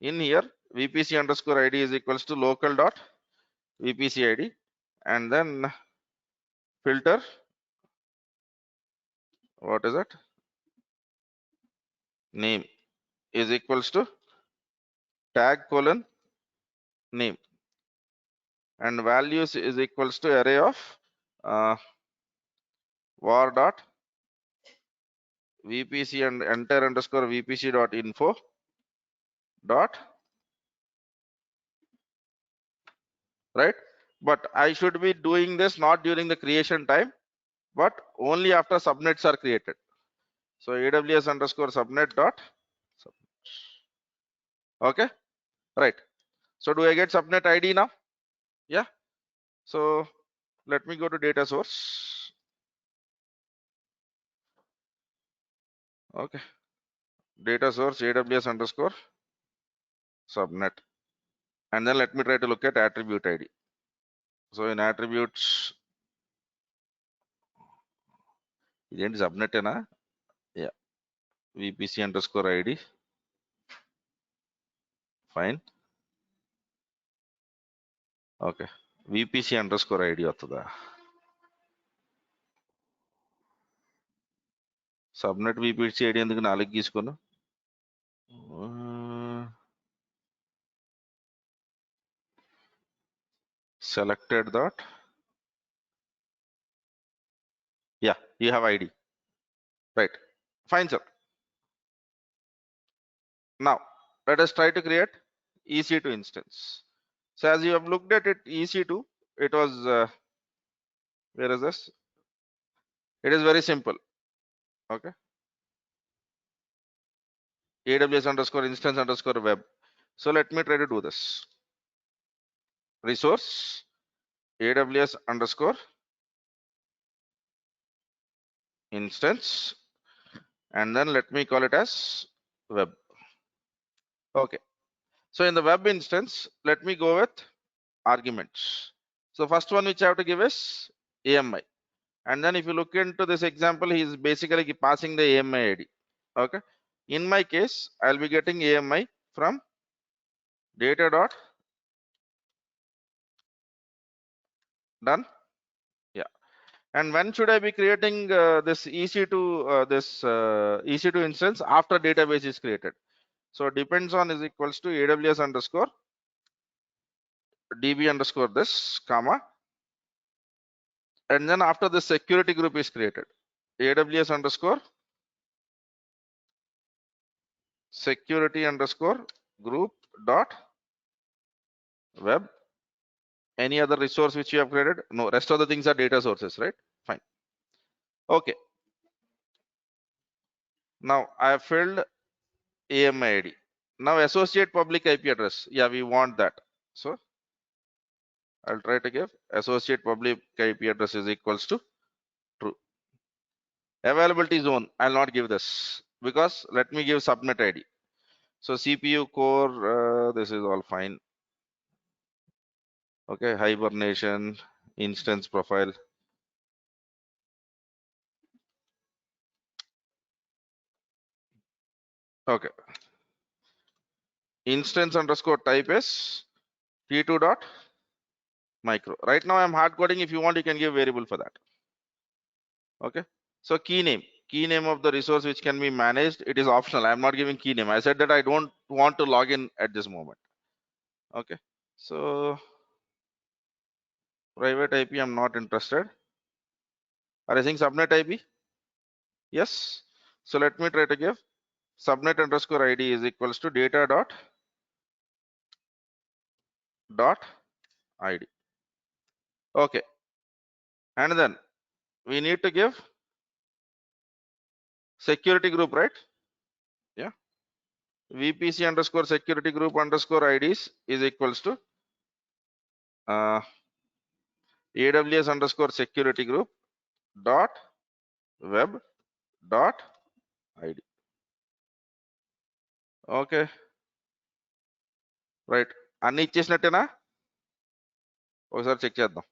in here, VPC underscore ID is equals to local dot VPC ID. And then filter, what is it? Name is equals to tag colon name. And values is equals to array of var dot VPC and enter underscore VPC dot info dot right. But I should be doing this not during the creation time, but only after subnets are created. So AWS underscore subnet dot okay, right. So do I get subnet ID now? Yeah. So let me go to data source. Okay. Data source AWS underscore subnet. And then let me try to look at attribute ID. So in attributes, is subnet na? Yeah. VPC underscore ID. Fine. Okay. VPC underscore ID atada. Subnet VPC ID ఎందుకు నాలుగు గీసుకున్నా selected dot You have ID, right? Fine, sir. Now let us try to create EC2 instance. So as you have looked at it, EC2, it was where is this? It is very simple. Okay. AWS underscore instance underscore web. So let me try to do this. Resource AWS underscore instance, and then let me call it as web. Okay. So in the web instance, let me go with arguments. So first one which I have to give is AMI. And then if you look into this example, he is basically passing the AMI ID. Okay. In my case, I'll be getting AMI from data dot done. Yeah. And when should I be creating this EC2 EC2 instance? After database is created. So depends on is equals to AWS underscore DB underscore this comma, and then after the security group is created, AWS underscore security underscore group dot web. Any other resource which you have created? No, rest of the things are data sources, right? Fine. Okay. Now I have filled AMI ID. Now associate public IP address. Yeah, we want that. So I'll try to give associate public IP address is equals to true. Availability zone, I'll not give this because let me give subnet ID. So CPU core, this is all fine. Okay, hibernation, instance profile. Okay, instance underscore type is t2 dot micro. Right now I'm hard coding. If you want, you can give variable for that. Okay, so key name of the resource which can be managed. It is optional. I'm not giving key name. I said that I don't want to log in at this moment. Okay, so private IP, I'm not interested. Are you saying subnet IP? Yes. So let me try to give subnet underscore ID is equals to data dot ID. Okay, and then we need to give security group, right? Yeah, VPC underscore security group underscore IDs is equals to AWS underscore security group dot web dot ID. Okay, right, అన్ని ఇచ్చేసినట్టేనా? ఒకసారి check చేద్దాం.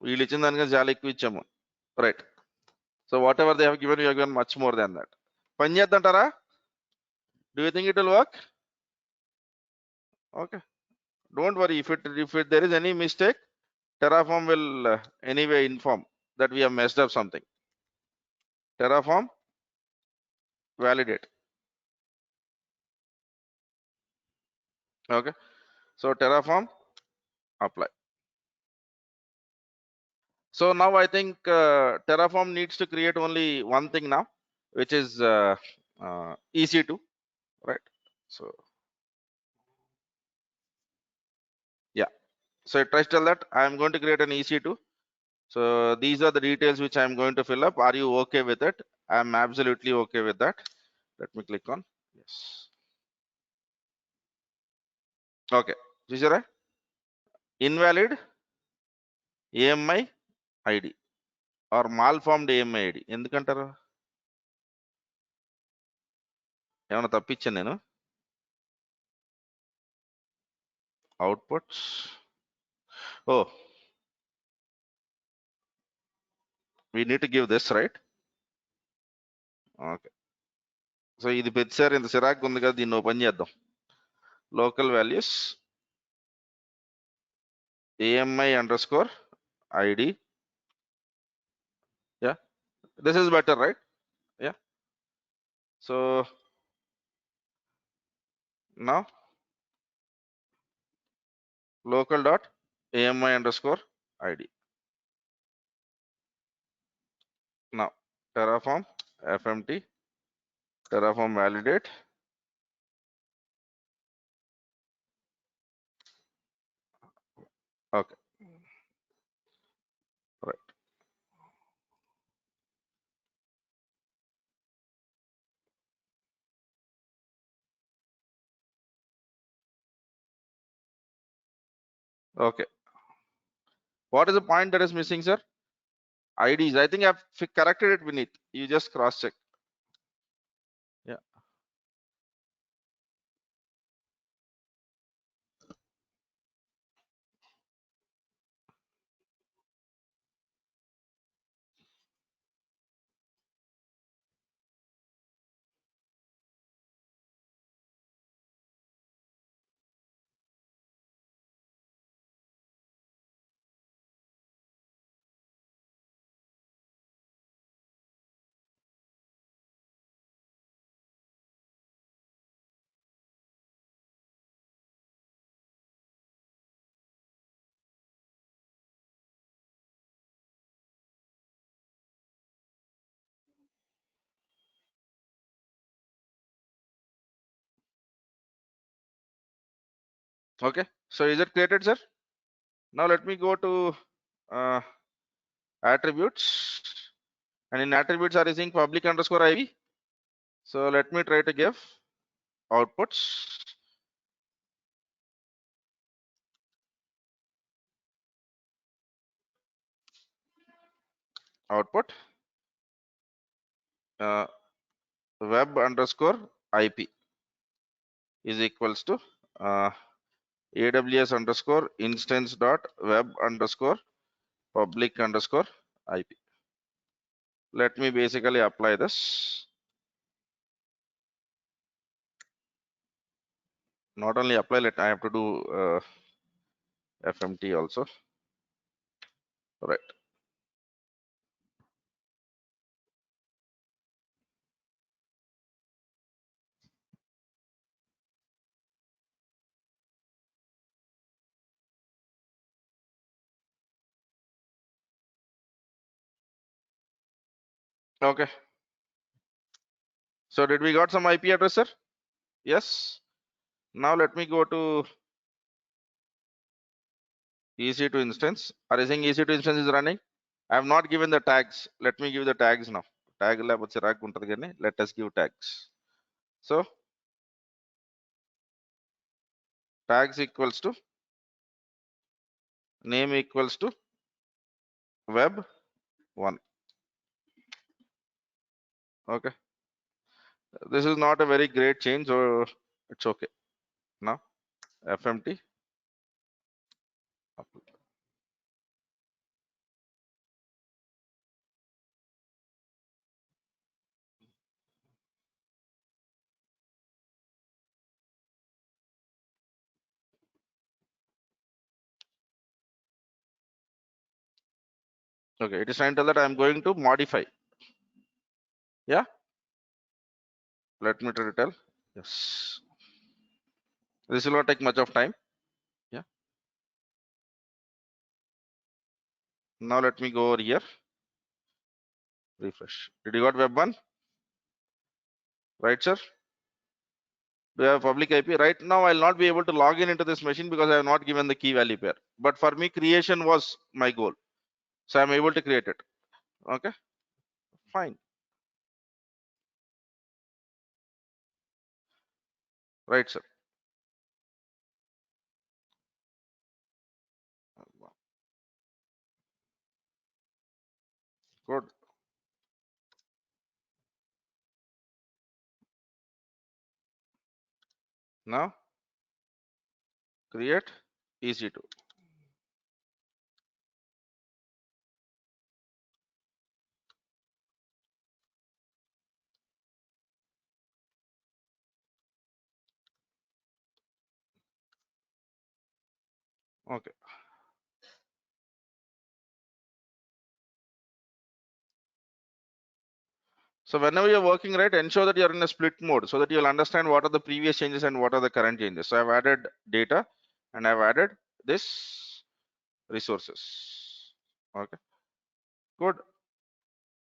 వీళ్ళు ఇచ్చిన దానికన్నా చాలా ఎక్కువ ఇచ్చాము. Right, so whatever they have given you have given much more than that. పని చేద్దంటారా? Do you think it will work? Okay, don't worry. If there is any mistake, Terraform will anyway inform that we have messed up something. Terraform validate. Okay, so Terraform apply. So now I think Terraform needs to create only one thing now, which is EC2, right? So yeah, so it tries to tell that I am going to create an EC2. So these are the details which I am going to fill up. Are you okay with it? I am absolutely okay with that. Let me click on yes. Okay, చూసారా? Invalid AMI ID or malformed AMI ID ఎందుకంటారు? ఏమైనా తప్పించాను నేను? Outputs. Oh, we need to give this, right? Okay, so ఇది ప్రతిసారి ఇంత సిరాకు ఉంది కదా, దీన్ని ఓపెన్ చేద్దాం. Local values AMI underscore ID. Yeah, this is better, right? Yeah, so now local dot AMI underscore ID. Now Terraform fmt Terraform validate. Okay, right. Okay, what is the point that is missing, sir? IDs. I think I've corrected it beneath. You just cross check. Yeah. Okay. So is it created, sir? Now let me go to uh, attributes, and in attributes are using public underscore IV. So let me try to give outputs. Output uh, web underscore IP is equals to AWS underscore instance dot web underscore public underscore IP. Let me basically apply this. Not only apply, I have to do FMT also. Right. Okay. So did we got some IP address, sir? Yes. Now let me go to EC2 instance. Are you saying EC2 instance is running? I have not given the tags. Let me give the tags now. Tag let us give tags. So tags equals to name equals to web 1. Okay. This is not a very great change, so it's okay. Now FMT. Okay, it is trying to tell that I'm going to modify. Yeah. Let me try to tell. Yes. This will not take much of time. Yeah. Now let me go over here. Refresh. Did you got web 1? Right, sir? Do you have public IP? Right now, I'll not be able to log in into this machine because I have not given the key value pair. But for me, creation was my goal. So I'm able to create it. Okay. Fine. Right, sir. Good. Now create EC2. Okay. So whenever you're working, right, ensure that you're in a split mode so that you'll understand what are the previous changes and what are the current changes. So I've added data and I've added this resources. Okay. Good.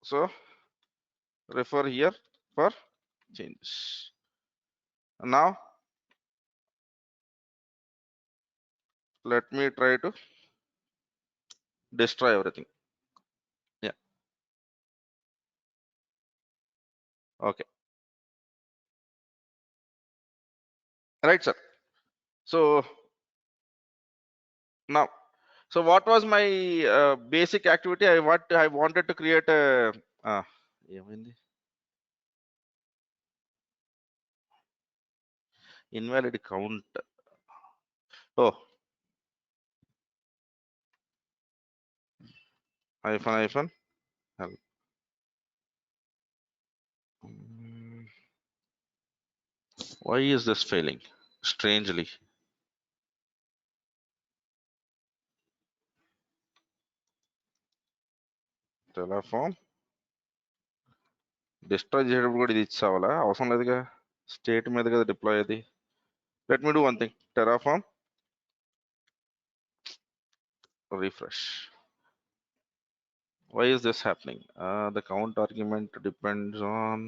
So refer here for changes. Now let me try to destroy everything. Yeah, okay, right, sir. So now, so what was my basic activity? I wanted to create a ఏమైంది? Invalid count. Oh, hyphen help. Why is this failing? Strangely. Terraform. Destroy చేసేటప్పుడు కూడా ఇది ఇచ్చావాలా? అవసరం లేదుగా. State మీద కదా deploy అది. Let me do one thing. Terraform. Refresh. Why is this happening? The count argument depends on.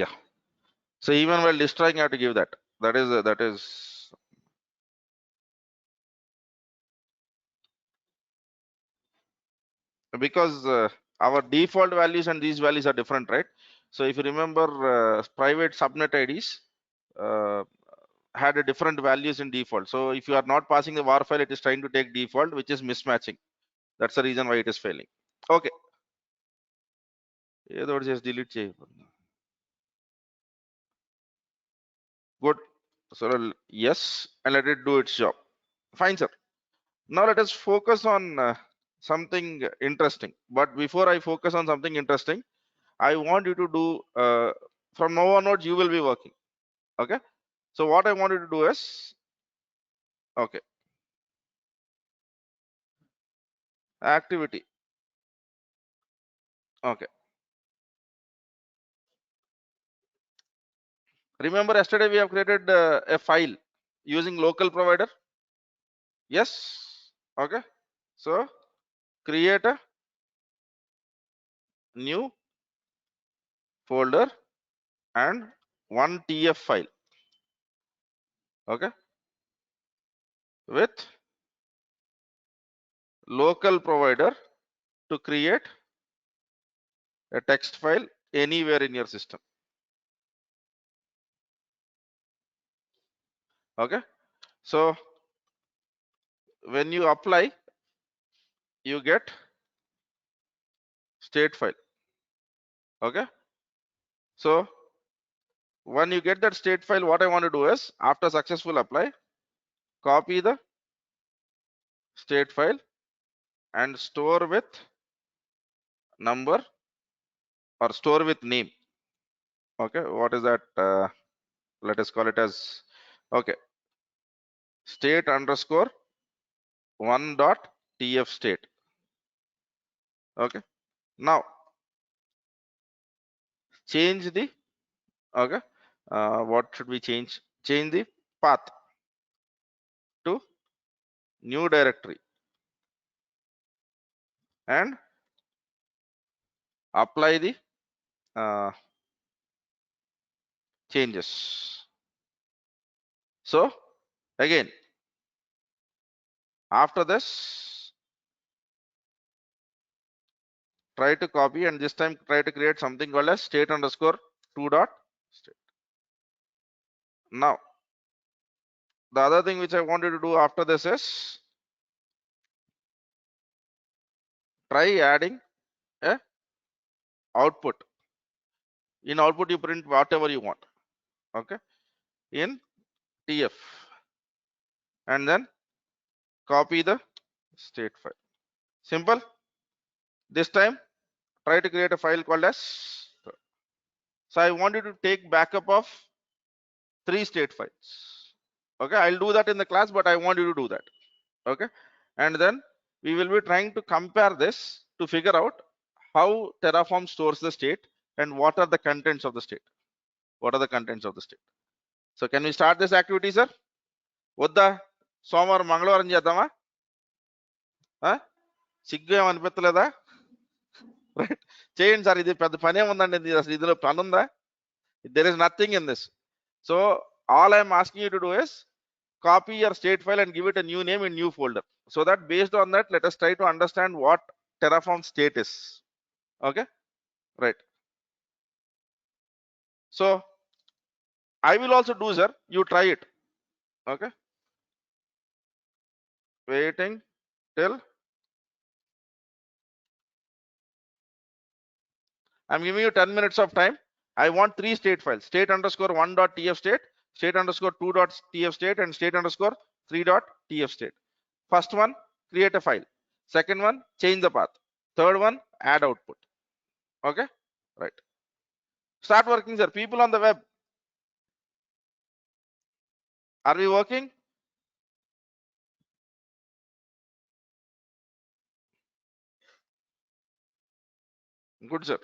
Yeah. So even while destroying, I have to give that. That is because our default values and these values are different, right? So if you remember, private subnet IDs uh, had a different values in default. So if you are not passing the var file, it is trying to take default, which is mismatching. That's the reason why it is failing. Okay. ఏదో ఒకటి చేసి delete చేయి. Good. So yes, and let it do its job. Fine, sir. Now let us focus on something interesting. But before I focus on something interesting, I want you to do from now onwards you will be working. Okay. So what I want you to do is, okay, activity. Okay. Remember yesterday we have created a file using local provider. Yes. Okay. So create a new folder and one TF file. Okay. With local provider to create a text file anywhere in your system. Okay. So when you apply, you get state file. Okay. So when you get that state file, what I want to do is, after successful apply, copy the state file and store with number or store with name. Okay. What is that? Let us call it as, okay, state underscore one dot tf state. Okay. Now change the, okay, what should we change? Change the path to new directory and apply the changes. So again, after this, try to copy and this time try to create something called as state underscore two dot state. Now the other thing which I wanted to do after this is try adding a output. In output you print whatever you want. Okay. In TF and then copy the state file. Simple. This time try to create a file called as, so I want you to take backup of 3 state files. Okay, I'll do that in the class, but I want you to do that. Okay, and then we will be trying to compare this to figure out how Terraform stores the state and what are the contents of the state. What are the contents of the state? So can we start this activity, sir? వద్దా సోమవారం మంగళవారం చేద్దామా? సిగ్గు ఏమనిపించలేదా? Right, చేయండి sir. ఇది పెద్ద పని ఏముందండి, అసలు ఇందులో పని ఉందా? there is nothing in this. So all I am asking you to do is copy your state file and give it a new name in new folder, so that based on that let us try to understand what Terraform state is. Okay, right. So I will also do, sir, you try it. Okay, waiting till I'm giving you 10 minutes of time. I want 3 state files: state underscore 1.tf state, state underscore 2.tf state, and state underscore 3.tf state. First one, create a file. Second one, change the path. Third one, add output. Okay, right. Start working, sir. People on the web, are we working? Good, sir.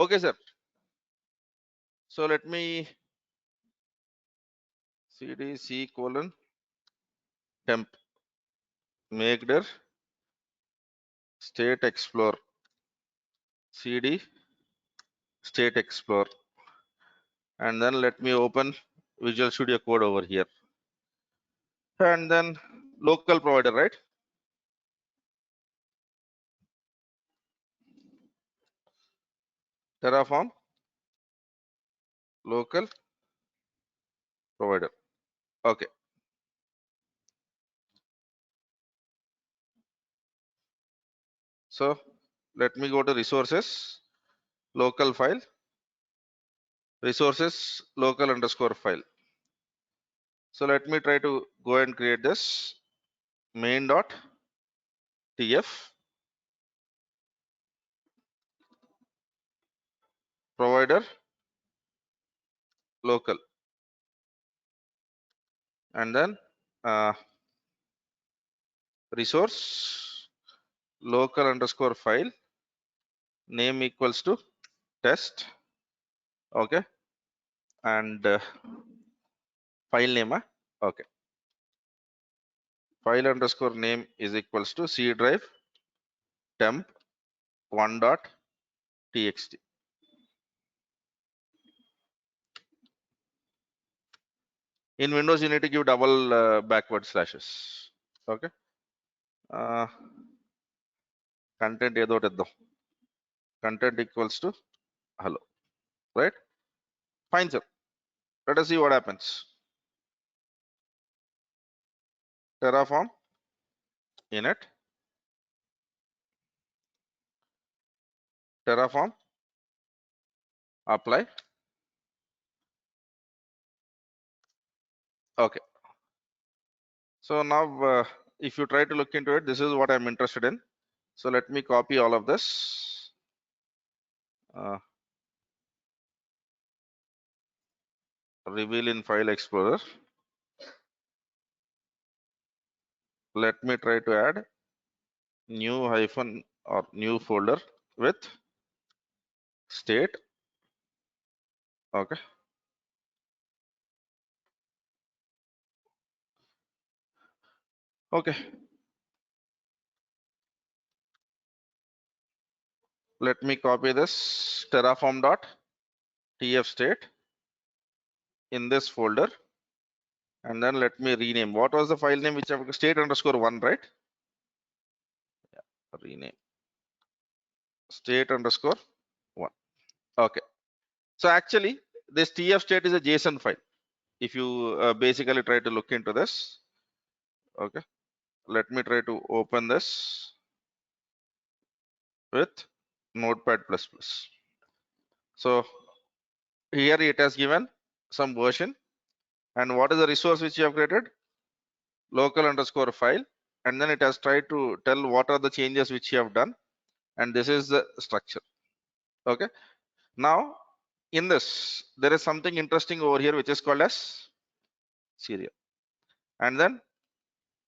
Okay, sir. So let me cd c colon temp make dir state explore cd state explore, and then let me open Visual Studio Code over here, and then local provider, right? Terraform local provider. Okay. So let me go to resources, local file, resources, local underscore file. So let me try to go and create this main dot tf provider local, and then uh, resource local underscore file name equals to test. Okay, and file name. Okay, file underscore name is equals to c drive temp 1 dot txt. In Windows, you need to give double backward slashes. Okay. Uh, content ఏదో ఒకటి ఇద్దాం. Content equals to hello, right? Fine, sir. Let us see what happens. Terraform init, Terraform apply. Okay. So now, if you try to look into it, this is what I'm interested in. So let me copy all of this. Reveal in File Explorer. Let me try to add new hyphen or new folder with state. Okay. Okay. Let me copy this terraform dot tf state in this folder, and then let me rename. What was the file name which I've state underscore one, right? Yeah, rename state underscore one. Okay. So actually, this tf state is a JSON file. If you basically try to look into this, okay. Let me try to open this with Notepad++. So here it has given some version, and what is the resource which you have created? Local underscore file, and then it has tried to tell what are the changes which you have done, and this is the structure. Okay. Now in this there is something interesting over here which is called as serial, and then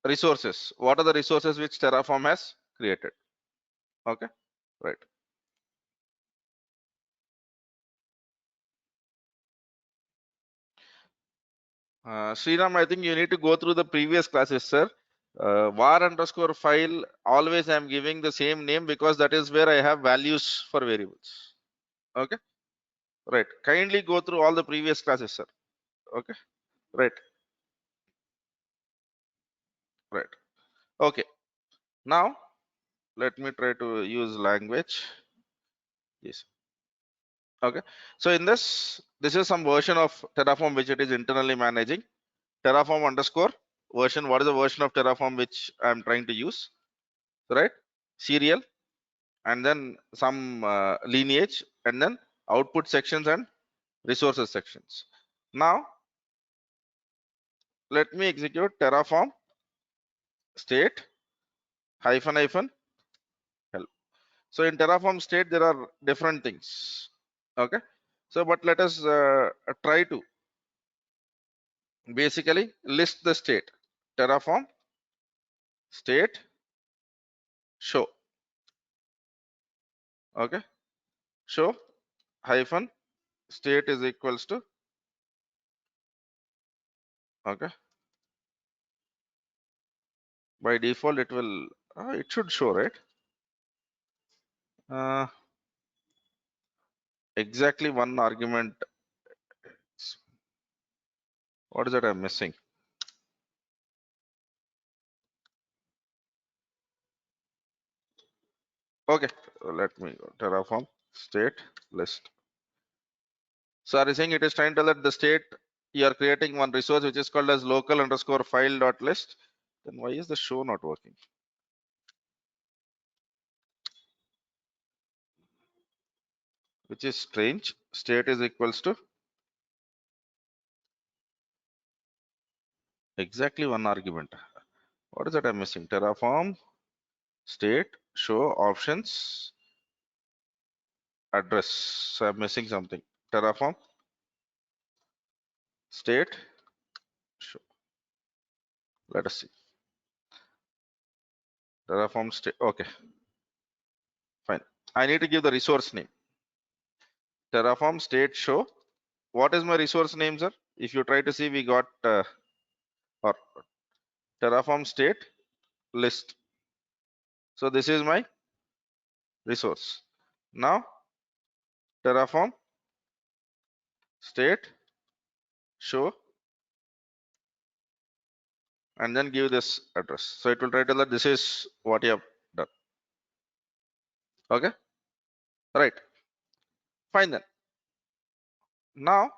resources. What are the resources which Terraform has created? Okay, right. Sriram, I think you need to go through the previous classes, sir. Var underscore file, always I am giving the same name because that is where I have values for variables. Okay, right. Kindly go through all the previous classes, sir. Okay, right, right. Okay, now let me try to use language. Yes. Okay, so in this is some version of Terraform which it is internally managing. Terraform underscore version. What is the version of Terraform which I'm trying to use? Right, serial, and then some lineage, and then output sections and resources sections. Now let me execute terraform state hyphen hyphen help. So in terraform state there are different things. Okay, so but let us try to basically list the state. Terraform state show. Okay, show hyphen state is equals to, okay, by default it will, it should show, right? Exactly one argument. What is that I'm missing? Okay, let me go Terraform state list. So are you saying it is trying to tell that the state you are creating one resource which is called as local underscore file dot list? Then why is the show not working? Which is strange. State is equals to exactly one argument. What is that I'm missing? Terraform state show options address. So I'm missing something. Terraform state show. Let us see. Terraform state. Okay, fine. I need to give the resource name. Terraform state show. What is my resource name, sir? If you try to see, we got or Terraform state list. So this is my resource. Now Terraform state show and then give this address. So it will try to tell that this is what you have done. Okay, right, fine then. Now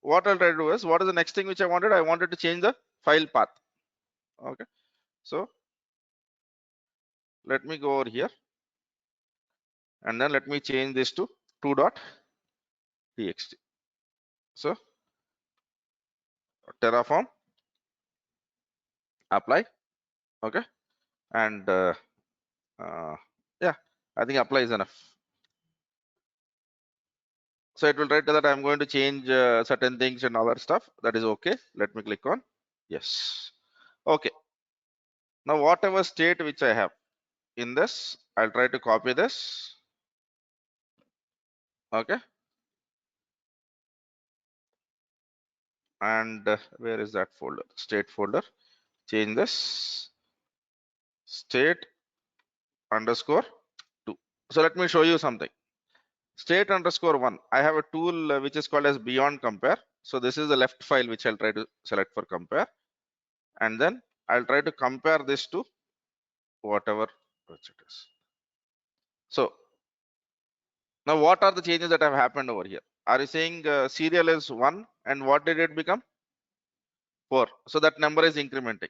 what I'll try to do is, what is the next thing which I wanted? I wanted to change the file path. Okay, so let me go over here and then let me change this to 2.txt. So Terraform apply. Okay, and yeah, I think apply is enough. So it will try to that I'm going to change certain things and other stuff. That is okay. Let me click on yes. Okay. Now whatever state which I have in this, I'll try to copy this. Okay. And where is that folder? State folder. Change this state underscore 2. So let me show you something. State underscore 1. I have a tool which is called as beyond compare. So this is the left file which I'll try to select for compare. And then I'll try to compare this to whatever which it is. So now what are the changes that have happened over here? Are you saying serial is 1 and what did it become? 4. So that number is incrementing.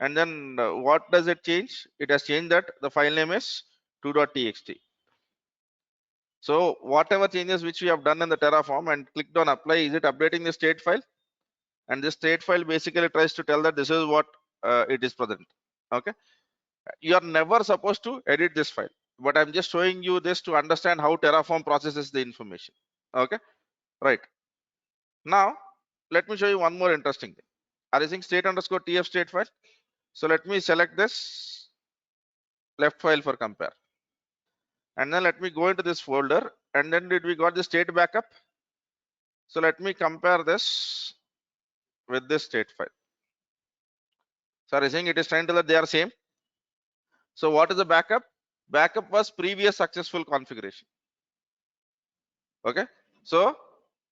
And then what does it change? It has changed that the file name is 2.txt. So whatever changes which we have done in the Terraform and clicked on apply, is it updating the state file? And this state file basically tries to tell that this is what it is present. Okay, you are never supposed to edit this file, but I'm just showing you this to understand how Terraform processes the information. Okay, right. Now let me show you one more interesting thing. Are you seeing state underscore tf state file? So let me select this left file for compare, and then let me go into this folder, and then did we got the state backup? So let me compare this with this state file. So are you saying it is trying to that they are same? So what is the backup? Backup was previous successful configuration. Okay, so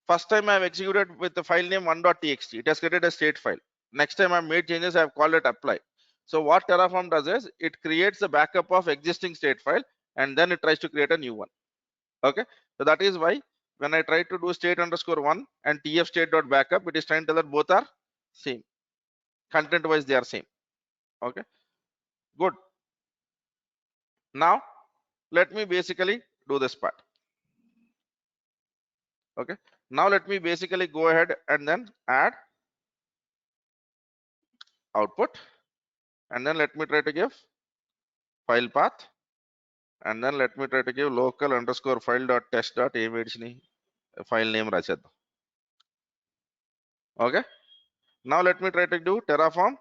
first time I have executed with the file name 1.txt, it has created a state file. Next time I have made changes, I have called it apply. So what Terraform does is it creates a backup of existing state file and then it tries to create a new one. Okay, so that is why when I try to do state underscore 1 and tf state dot backup, it is trying to tell that both are same. Content wise, they are same. Okay, good. Now let me basically do this part. Okay, now let me basically go ahead and then add output, and then let me try to give file path, and then let me try to give local underscore file dot test dot file name rachad. Okay, now let me try to do Terraform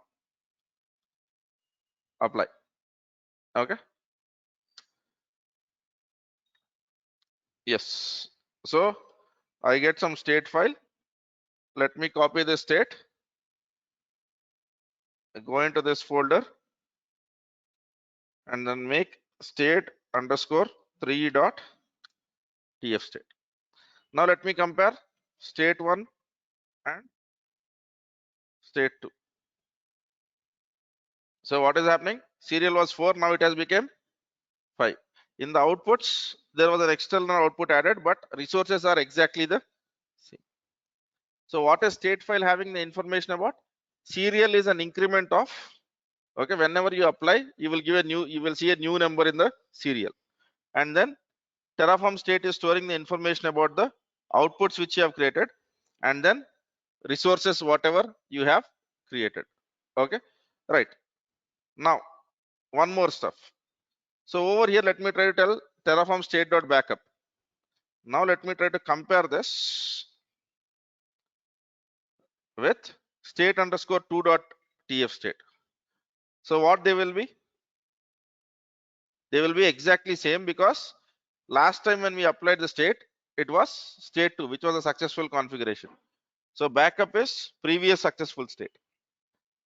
apply. Okay, yes, So I get some state file. Let me copy this state, go into this folder, and then make state underscore 3.tf state. Now let me compare state 1 and state 2. So what is happening? Serial was 4, now it has become 5. In the outputs, there was an external output added, but resources are exactly the same. So what is state file having the information about? Serial is an increment of, okay, whenever you apply, you will see a new number in the serial. And then Terraform state is storing the information about the outputs which you have created, and then resources whatever you have created. Okay, right. Now one more stuff. So over here, let me try to tell Terraform state.backup. Now let me try to compare this with state underscore 2.tf state. So what they will be? They will be exactly same, because last time when we applied the state, it was state 2, which was a successful configuration. So backup is previous successful state.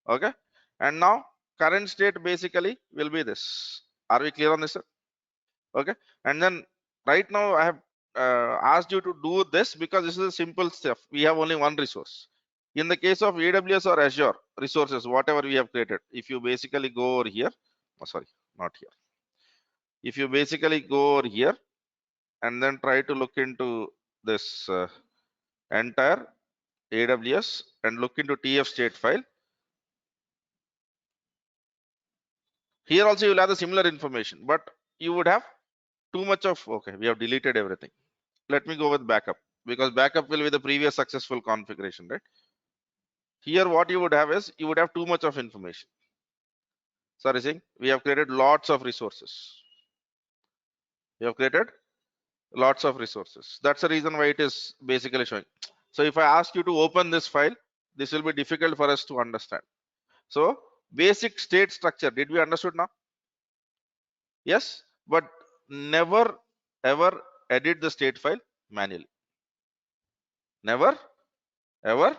Okay, and now current state basically will be this. Are we clear on this, sir? Okay, and then right now I have asked you to do this because this is a simple stuff. We have only one resource. In the case of AWS or Azure resources, whatever we have created, if you basically go over here, oh, sorry, not here. If you basically go over here and then try to look into this entire AWS and look into TF state file, here also you will have the similar information, but you would have too much of, okay, we have deleted everything. Let me go with backup, because backup will be the previous successful configuration, right? Here what you would have is, you would have too much of information. Sorry, saying we have created lots of resources. We have created lots of resources. That's the reason why it is basically showing. So if I ask you to open this file, this will be difficult for us to understand. So basic state structure, did we understood now? Yes, but never ever edit the state file manually. Never ever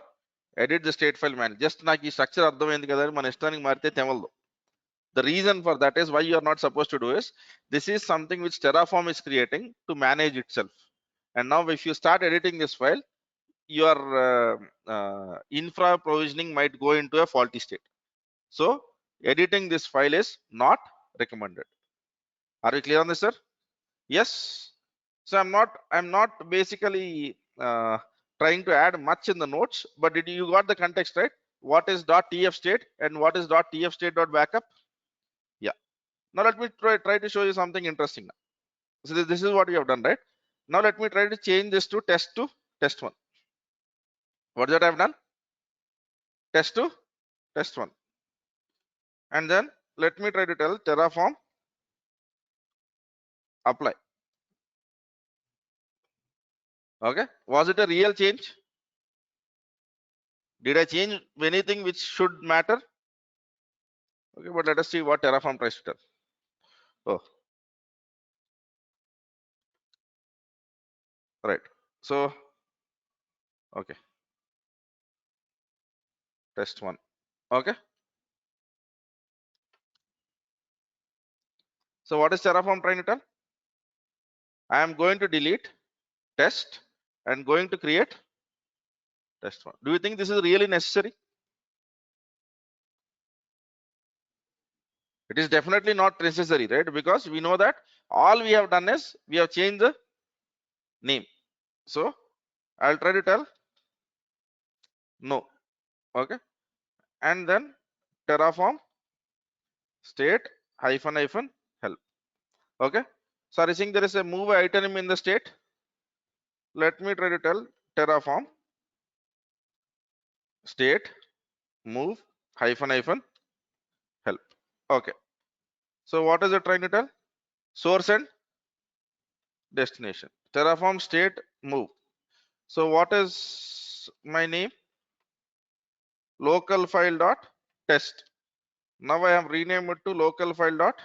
edit the state file manually. Just నాకు ఈ structure అర్థమైంది కదా, మన ఇష్టానికి మారితే తెమలదు. The reason for that is, why you are not supposed to do is, this is something which Terraform is creating to manage itself. And now if you start editing this file, your infra provisioning might go into a faulty state. So editing this file is not recommended. Are we clear on this, sir? Yes. So I'm not basically trying to add much in the notes, but did you got the context, right? What is .tf state and what is .tf state.backup? Yeah. Now let me try to show you something interesting now. So this is what we have done, right? Now let me try to change this to test1. What that I've done? Test2 test1. And then let me try to tell Terraform apply. Okay, was it a real change? Did I change anything which should matter? Okay, but let us see what Terraform tries to tell. Oh, right. So okay, test1. Okay, so what is Terraform trying to tell? I am going to delete test and going to create test1. Do you think this is really necessary? It is definitely not necessary, right? Because we know that all we have done is we have changed the name. So I'll try to tell no. Okay, and then Terraform state --help. Okay, so I think there is a move item in the state. Let me try to tell Terraform state move --help. Okay, so what is it trying to tell? Source and destination. Terraform state move. So what is my name? Local file dot test. Now I have renamed it to local file dot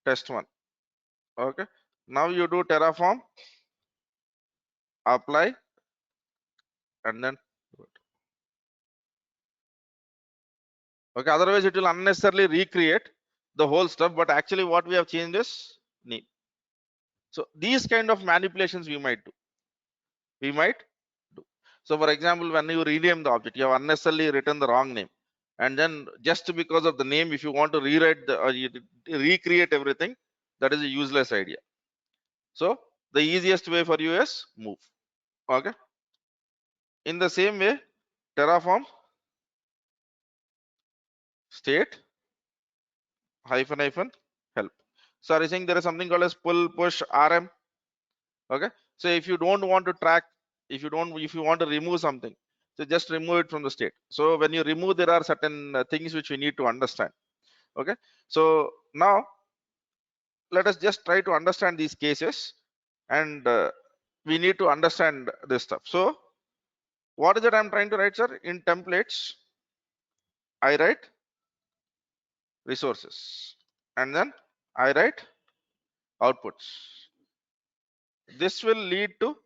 test1. Okay, now you do Terraform apply, and then do it. Okay, otherwise it will unnecessarily recreate the whole stuff, but actually what we have changed is name. So these kind of manipulations we might do. So for example, when you rename the object, you have unnecessarily written the wrong name, and then just because of the name, if you want to rewrite the recreate everything, that is a useless idea. So the easiest way for you is move. Okay, in the same way, Terraform state hyphen hyphen help. So are you saying there is something called as pull push rm? Okay, so if you don't want to track, if you want to remove something, so just remove it from the state. So when you remove, there are certain things which we need to understand. Okay, so now let us just try to understand these cases, and we need to understand this stuff. So what is it I'm trying to write, sir? In templates I write resources, and then I write outputs. This will lead to,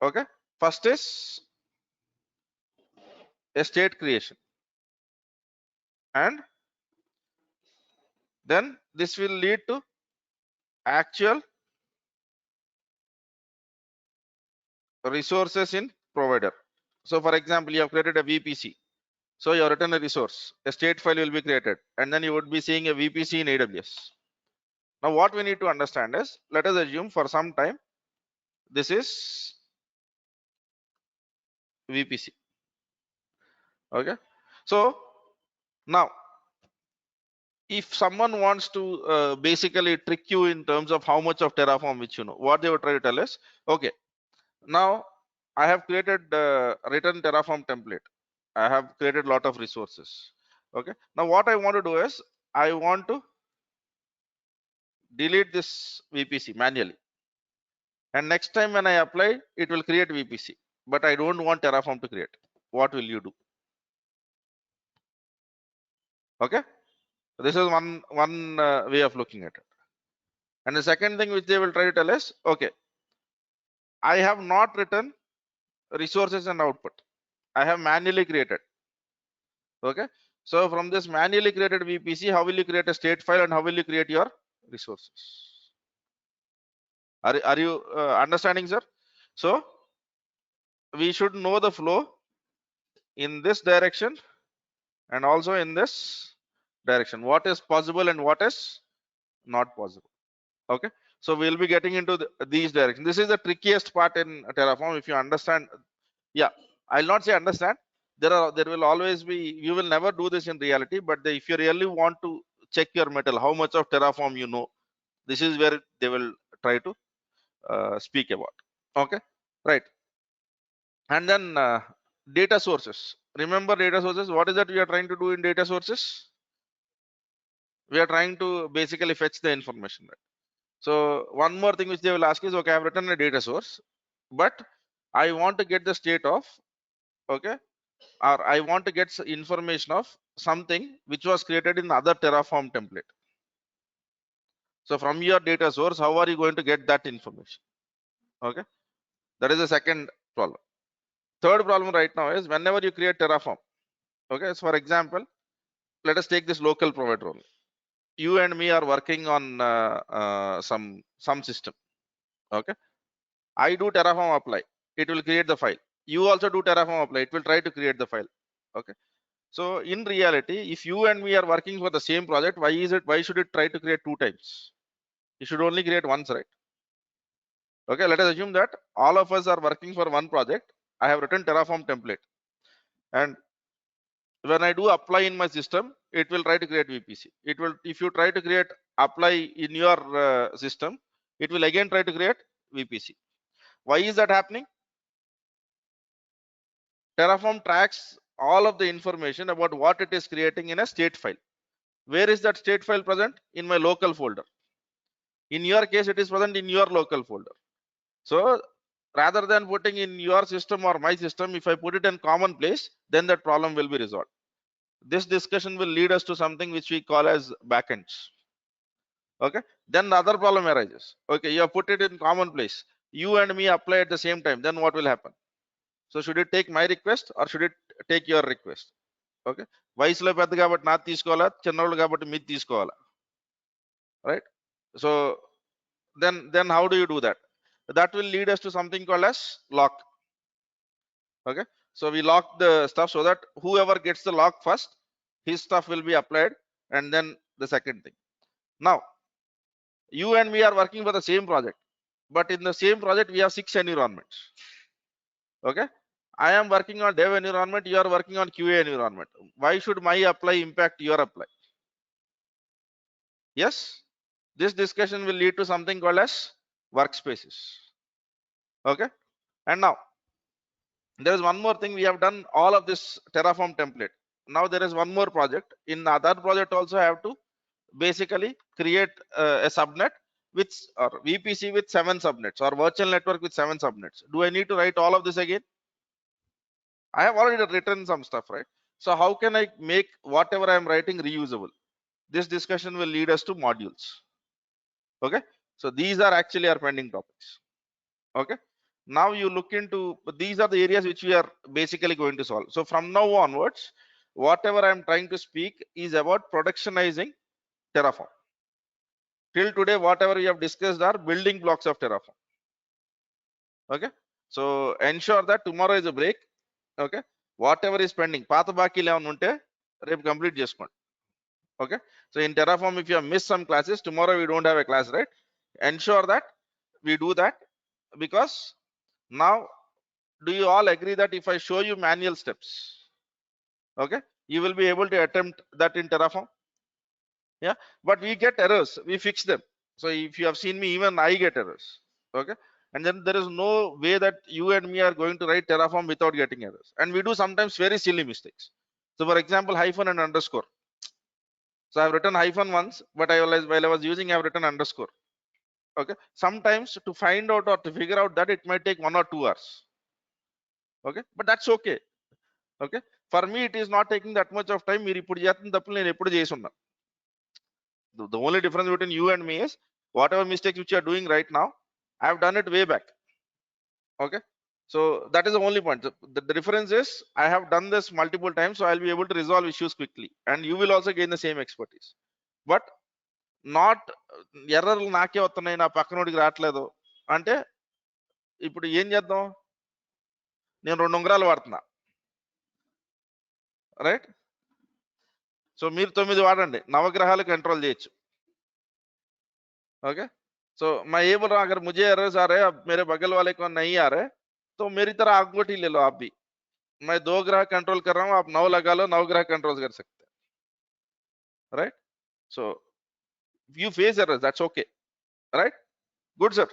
okay, first is a state creation, and then this will lead to actual resources in provider. So for example, you have created a VPC, so you have written a resource, a state file will be created, and then you would be seeing a VPC in AWS. Now what we need to understand is, let us assume for some time this is VPC. Okay, so now if someone wants to basically trick you in terms of how much of Terraform which you know, what they would try to tell us, okay, now I have created written Terraform template, I have created a lot of resources. Okay, now what I want to do is, I want to delete this VPC manually, and next time when I apply, it will create VPC, but I don't want Terraform to create. What will you do? Okay, this is one way of looking at it. And the second thing which they will try to tell us, okay, I have not written resources and output, I have manually created. Okay, so from this manually created VPC, how will you create a state file, and how will you create your resources? Are you understanding, sir? So we should know the flow in this direction and also in this direction, what is possible and what is not possible. Okay, so we'll be getting into these directions. This is the trickiest part in Terraform. If you understand, yeah, I'll not say understand, there will always be, you will never do this in reality, but if you really want to check your metal, how much of Terraform you know, this is where they will try to speak about. Okay, right. And then data sources. Remember data sources, what is that we are trying to do in data sources? We are trying to basically fetch the information, right? So one more thing which they will ask is, okay, I've written a data source, but I want to get the state of, okay, or I want to get information of something which was created in other Terraform template. So from your data source, how are you going to get that information? Okay, that is the second problem. Third problem right now is, whenever you create Terraform, okay, so for example, let us take this local provider only. You and me are working on some system. Okay, I do Terraform apply, it will create the file. You also do Terraform apply, it will try to create the file. Okay, so in reality, if you and me are working for the same project, why should it try to create two times? You should only create once, right? Okay, let us assume that all of us are working for one project. I have written Terraform template, and when I do apply in my system, it will try to create VPC. It will, if you try to create apply in your system, it will again try to create VPC. Why is that happening? Terraform tracks all of the information about what it is creating in a state file. Where is that state file present? In my local folder. In your case, it is present in your local folder. So rather than putting in your system or my system, if I put it in common place, then that problem will be resolved. This discussion will lead us to something which we call as backends. Okay, then the other problem arises. Okay, you have put it in common place, you and me apply at the same time, then what will happen? So should it take my request or should it take your request? Okay, వయసులో పెద్ద కాబట్టి నాది తీసుకోవాలా, చిన్నోళ్ళు కాబట్టి మీది తీసుకోవాలా, right? So then how do you do that? That will lead us to something called as lock. Okay, so we lock the stuff so that whoever gets the lock first, his stuff will be applied, and then the second thing. Now you and me are working for the same project, but in the same project we have 6 environments. Okay, I am working on dev environment, you are working on QA environment. Why should my apply impact your apply? Yes, this discussion will lead to something called as workspaces. Okay, and now there is one more thing. We have done all of this Terraform template. Now there is one more project. In other project also I have to basically create a subnet with or VPC with 7 subnets or virtual network with 7 subnets. Do I need to write all of this again? I have already written some stuff, right? So how can I make whatever I am writing reusable? This discussion will lead us to modules. Okay, so these are actually our pending topics. Okay, now you look into, these are the areas which we are basically going to solve. So from now onwards, whatever I am trying to speak is about productionizing Terraform. Till today, whatever we have discussed are building blocks of Terraform. Okay, so ensure that tomorrow is a break. Okay, whatever is pending, path baki level unte repu complete cheskondi. Okay, so in Terraform, if you have missed some classes, tomorrow we don't have a class, right? Ensure that we do that, because now, do you all agree that if I show you manual steps, okay, you will be able to attempt that in Terraform? Yeah, but we get errors, we fix them. So if you have seen me, even I get errors. Okay, and then there is no way that you and me are going to write Terraform without getting errors, and we do sometimes very silly mistakes. So for example, hyphen and underscore. So I've written hyphen once, but I realized while I was using, I've written underscore. Okay, sometimes to find out or to figure out that, it might take 1 or 2 hours. Okay, but that's okay. Okay, for me it is not taking that much of time. మీరు ఇప్పుడు చేస్తున్న తప్పులు నేను ఎప్పుడు చేసి ఉన్నా. The only difference between you and me is whatever mistakes which you are doing right now, I have done it way back. Okay, so that is the only point. The difference is I have done this multiple times, so I'll be able to resolve issues quickly, and you will also gain the same expertise. But not ఎర్రర్లు నాకే వస్తున్నాయి, నా పక్కనోడికి రావట్లేదు అంటే ఇప్పుడు ఏం చేద్దాం? నేను 2 ఉంగరాలు వాడుతున్నా, రైట్? సో మీరు 9 వాడండి, నవగ్రహాలు కంట్రోల్ చేయొచ్చు. ओके, सो मैं ये बोल रहा हूँ, अगर मुझे एरर्स आ रहे हैं, अब मेरे बगल वाले को नहीं आ रहे, तो मेरी तरह अंगूठी ले लो आप भी. मैं 2 ग्रह कंट्रोल कर रहा हूँ, आप 9 लगा लो, 9 ग्रह कंट्रोल कर सकते हैं, right? So you face errors, that's okay, right? Good sir,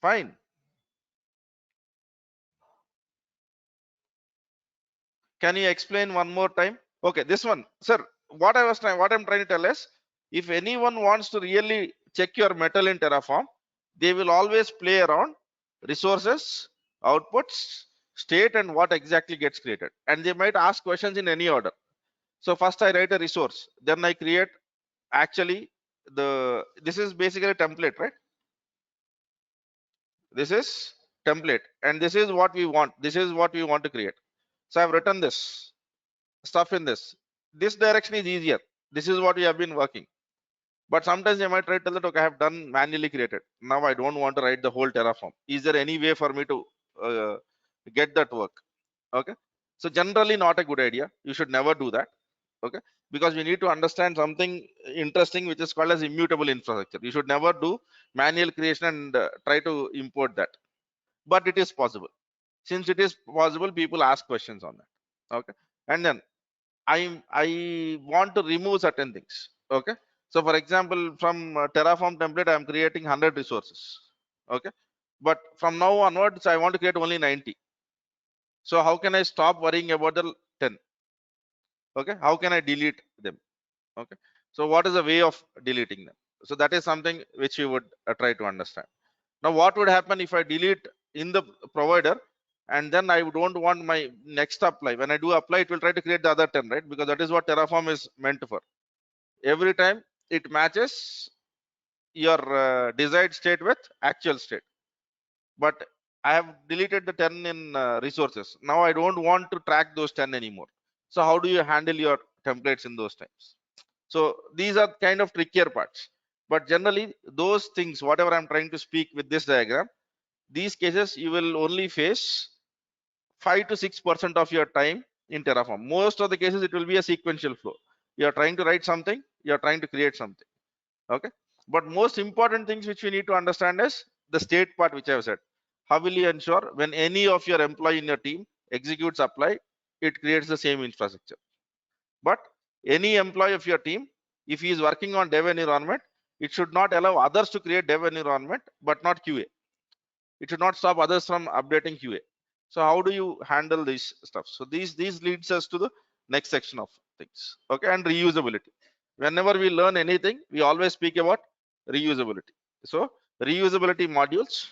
fine. Can you explain one more time? Okay, this one, sir. What I'm trying to tell is, if anyone wants to really check your metal in Terraform, they will always play around resources, outputs, state, and what exactly gets created, and they might ask questions in any order. So first I write a resource, then I create actually this is basically a template, right? This is template, and this is what we want. This is what we want to create. So I've written this stuff in this direction is easier. This is what we have been working. But sometimes I might write that, okay, I have done manually created. Now I don't want to write the whole Terraform. Is there any way for me to get that work? Okay, so generally not a good idea. You should never do that. Okay, because we need to understand something interesting which is called as immutable infrastructure. You should never do manual creation and try to import that. But it is possible. Since it is possible, people ask questions on that. Okay, and then I want to remove certain things. Okay, so for example, from Terraform template, I am creating 100 resources. Okay, but from now onwards, I want to create only 90. So how can I stop worrying about the 10? Okay, how can I delete them? Okay, so what is the way of deleting them? So that is something which you would try to understand. Now what would happen if I delete in the provider, and then I don't want my next apply? When I do apply, it will try to create the other 10, right? Because that is what Terraform is meant for. Every time it matches your desired state with actual state. But I have deleted the 10 in resources. Now I don't want to track those 10 anymore. So how do you handle your templates in those times? So these are kind of trickier parts. But generally, those things, whatever I'm trying to speak with this diagram, these cases you will only face 5 to 6% of your time in Terraform. Most of the cases, it will be a sequential flow. You are trying to write something, you are trying to create something. Okay. But most important things which we need to understand is the state part, which I have said. How will you ensure when any of your employee in your team executes apply, it creates the same infrastructure? But any employee of your team, if he is working on dev environment, it should not allow others to create dev environment, but not QA. It should not stop others from updating QA. So how do you handle this stuff? So these leads us to the next section of things. Okay, and reusability. Whenever we learn anything, we always speak about reusability. So reusability modules,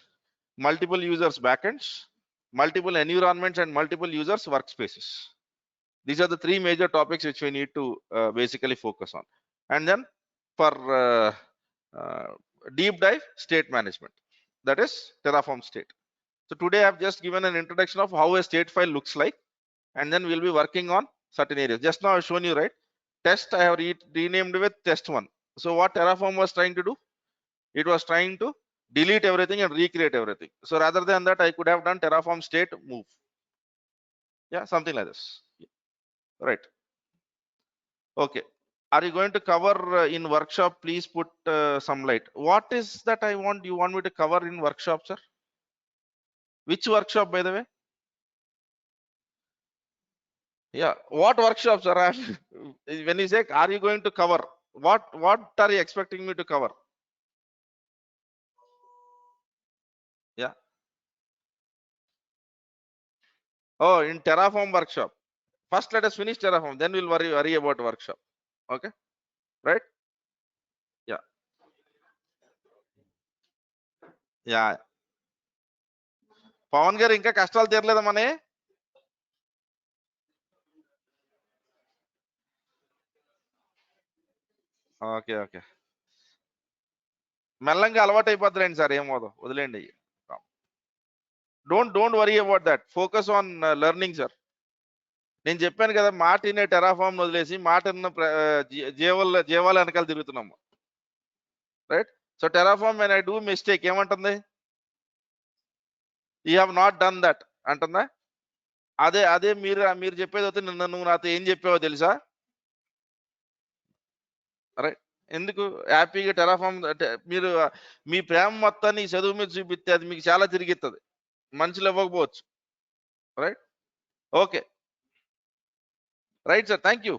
multiple users backends, multiple environments, and multiple users workspaces. These are the three major topics which we need to basically focus on. And then for deep dive, state management, that is Terraform state. So today I've just given an introduction of how a state file looks like, and then we'll be working on certain areas. Just now I've shown you, right? Test I have renamed with test1. So what Terraform was trying to do, it was trying to delete everything and recreate everything. So rather than that, I could have done Terraform state move. Yeah, something like this. Right. Okay. Are you going to cover in workshop? Please put some light. What is that I want? You want me to cover in workshop, sir? Which workshop, by the way? Yeah. What workshops are? When you say, are you going to cover? What are you expecting me to cover? Yeah. Oh, in Terraform workshop. First, let us finish Terraform. Then we'll worry about workshop. Okay. Right. Yeah. Yeah. Pavan garu ఇంకా కష్టాలు తీరలేదా మనే? Okay okay మెల్లంగా అలవాటు అయిపోద్దులేండి sir, ఏమవుదు వదిలేండి. Don't worry about that, focus on learning sir. నేను చెప్పాను కదా, మాట వినే Terraform వదిలేసి మాట విన్న జీవాల వెనకాల తిరుగుతున్నాము. Right. So terraform when I do mistake ఏమంటుంది? You have not done that అంటుందా? అదే అదే మీరు చెప్పేది అయితే నిన్న నువ్వు నాతో ఏం చెప్పావో తెలుసా? రైట్. ఎందుకు హ్యాపీగా టెరాఫామ్ మీరు మీ ప్రేమ మొత్తాన్ని చదువు మీద చూపిస్తే అది మీకు చాలా తిరిగిస్తుంది. మనుషులు ఇవ్వకపోవచ్చు. Right. Okay. Right sir, thank you.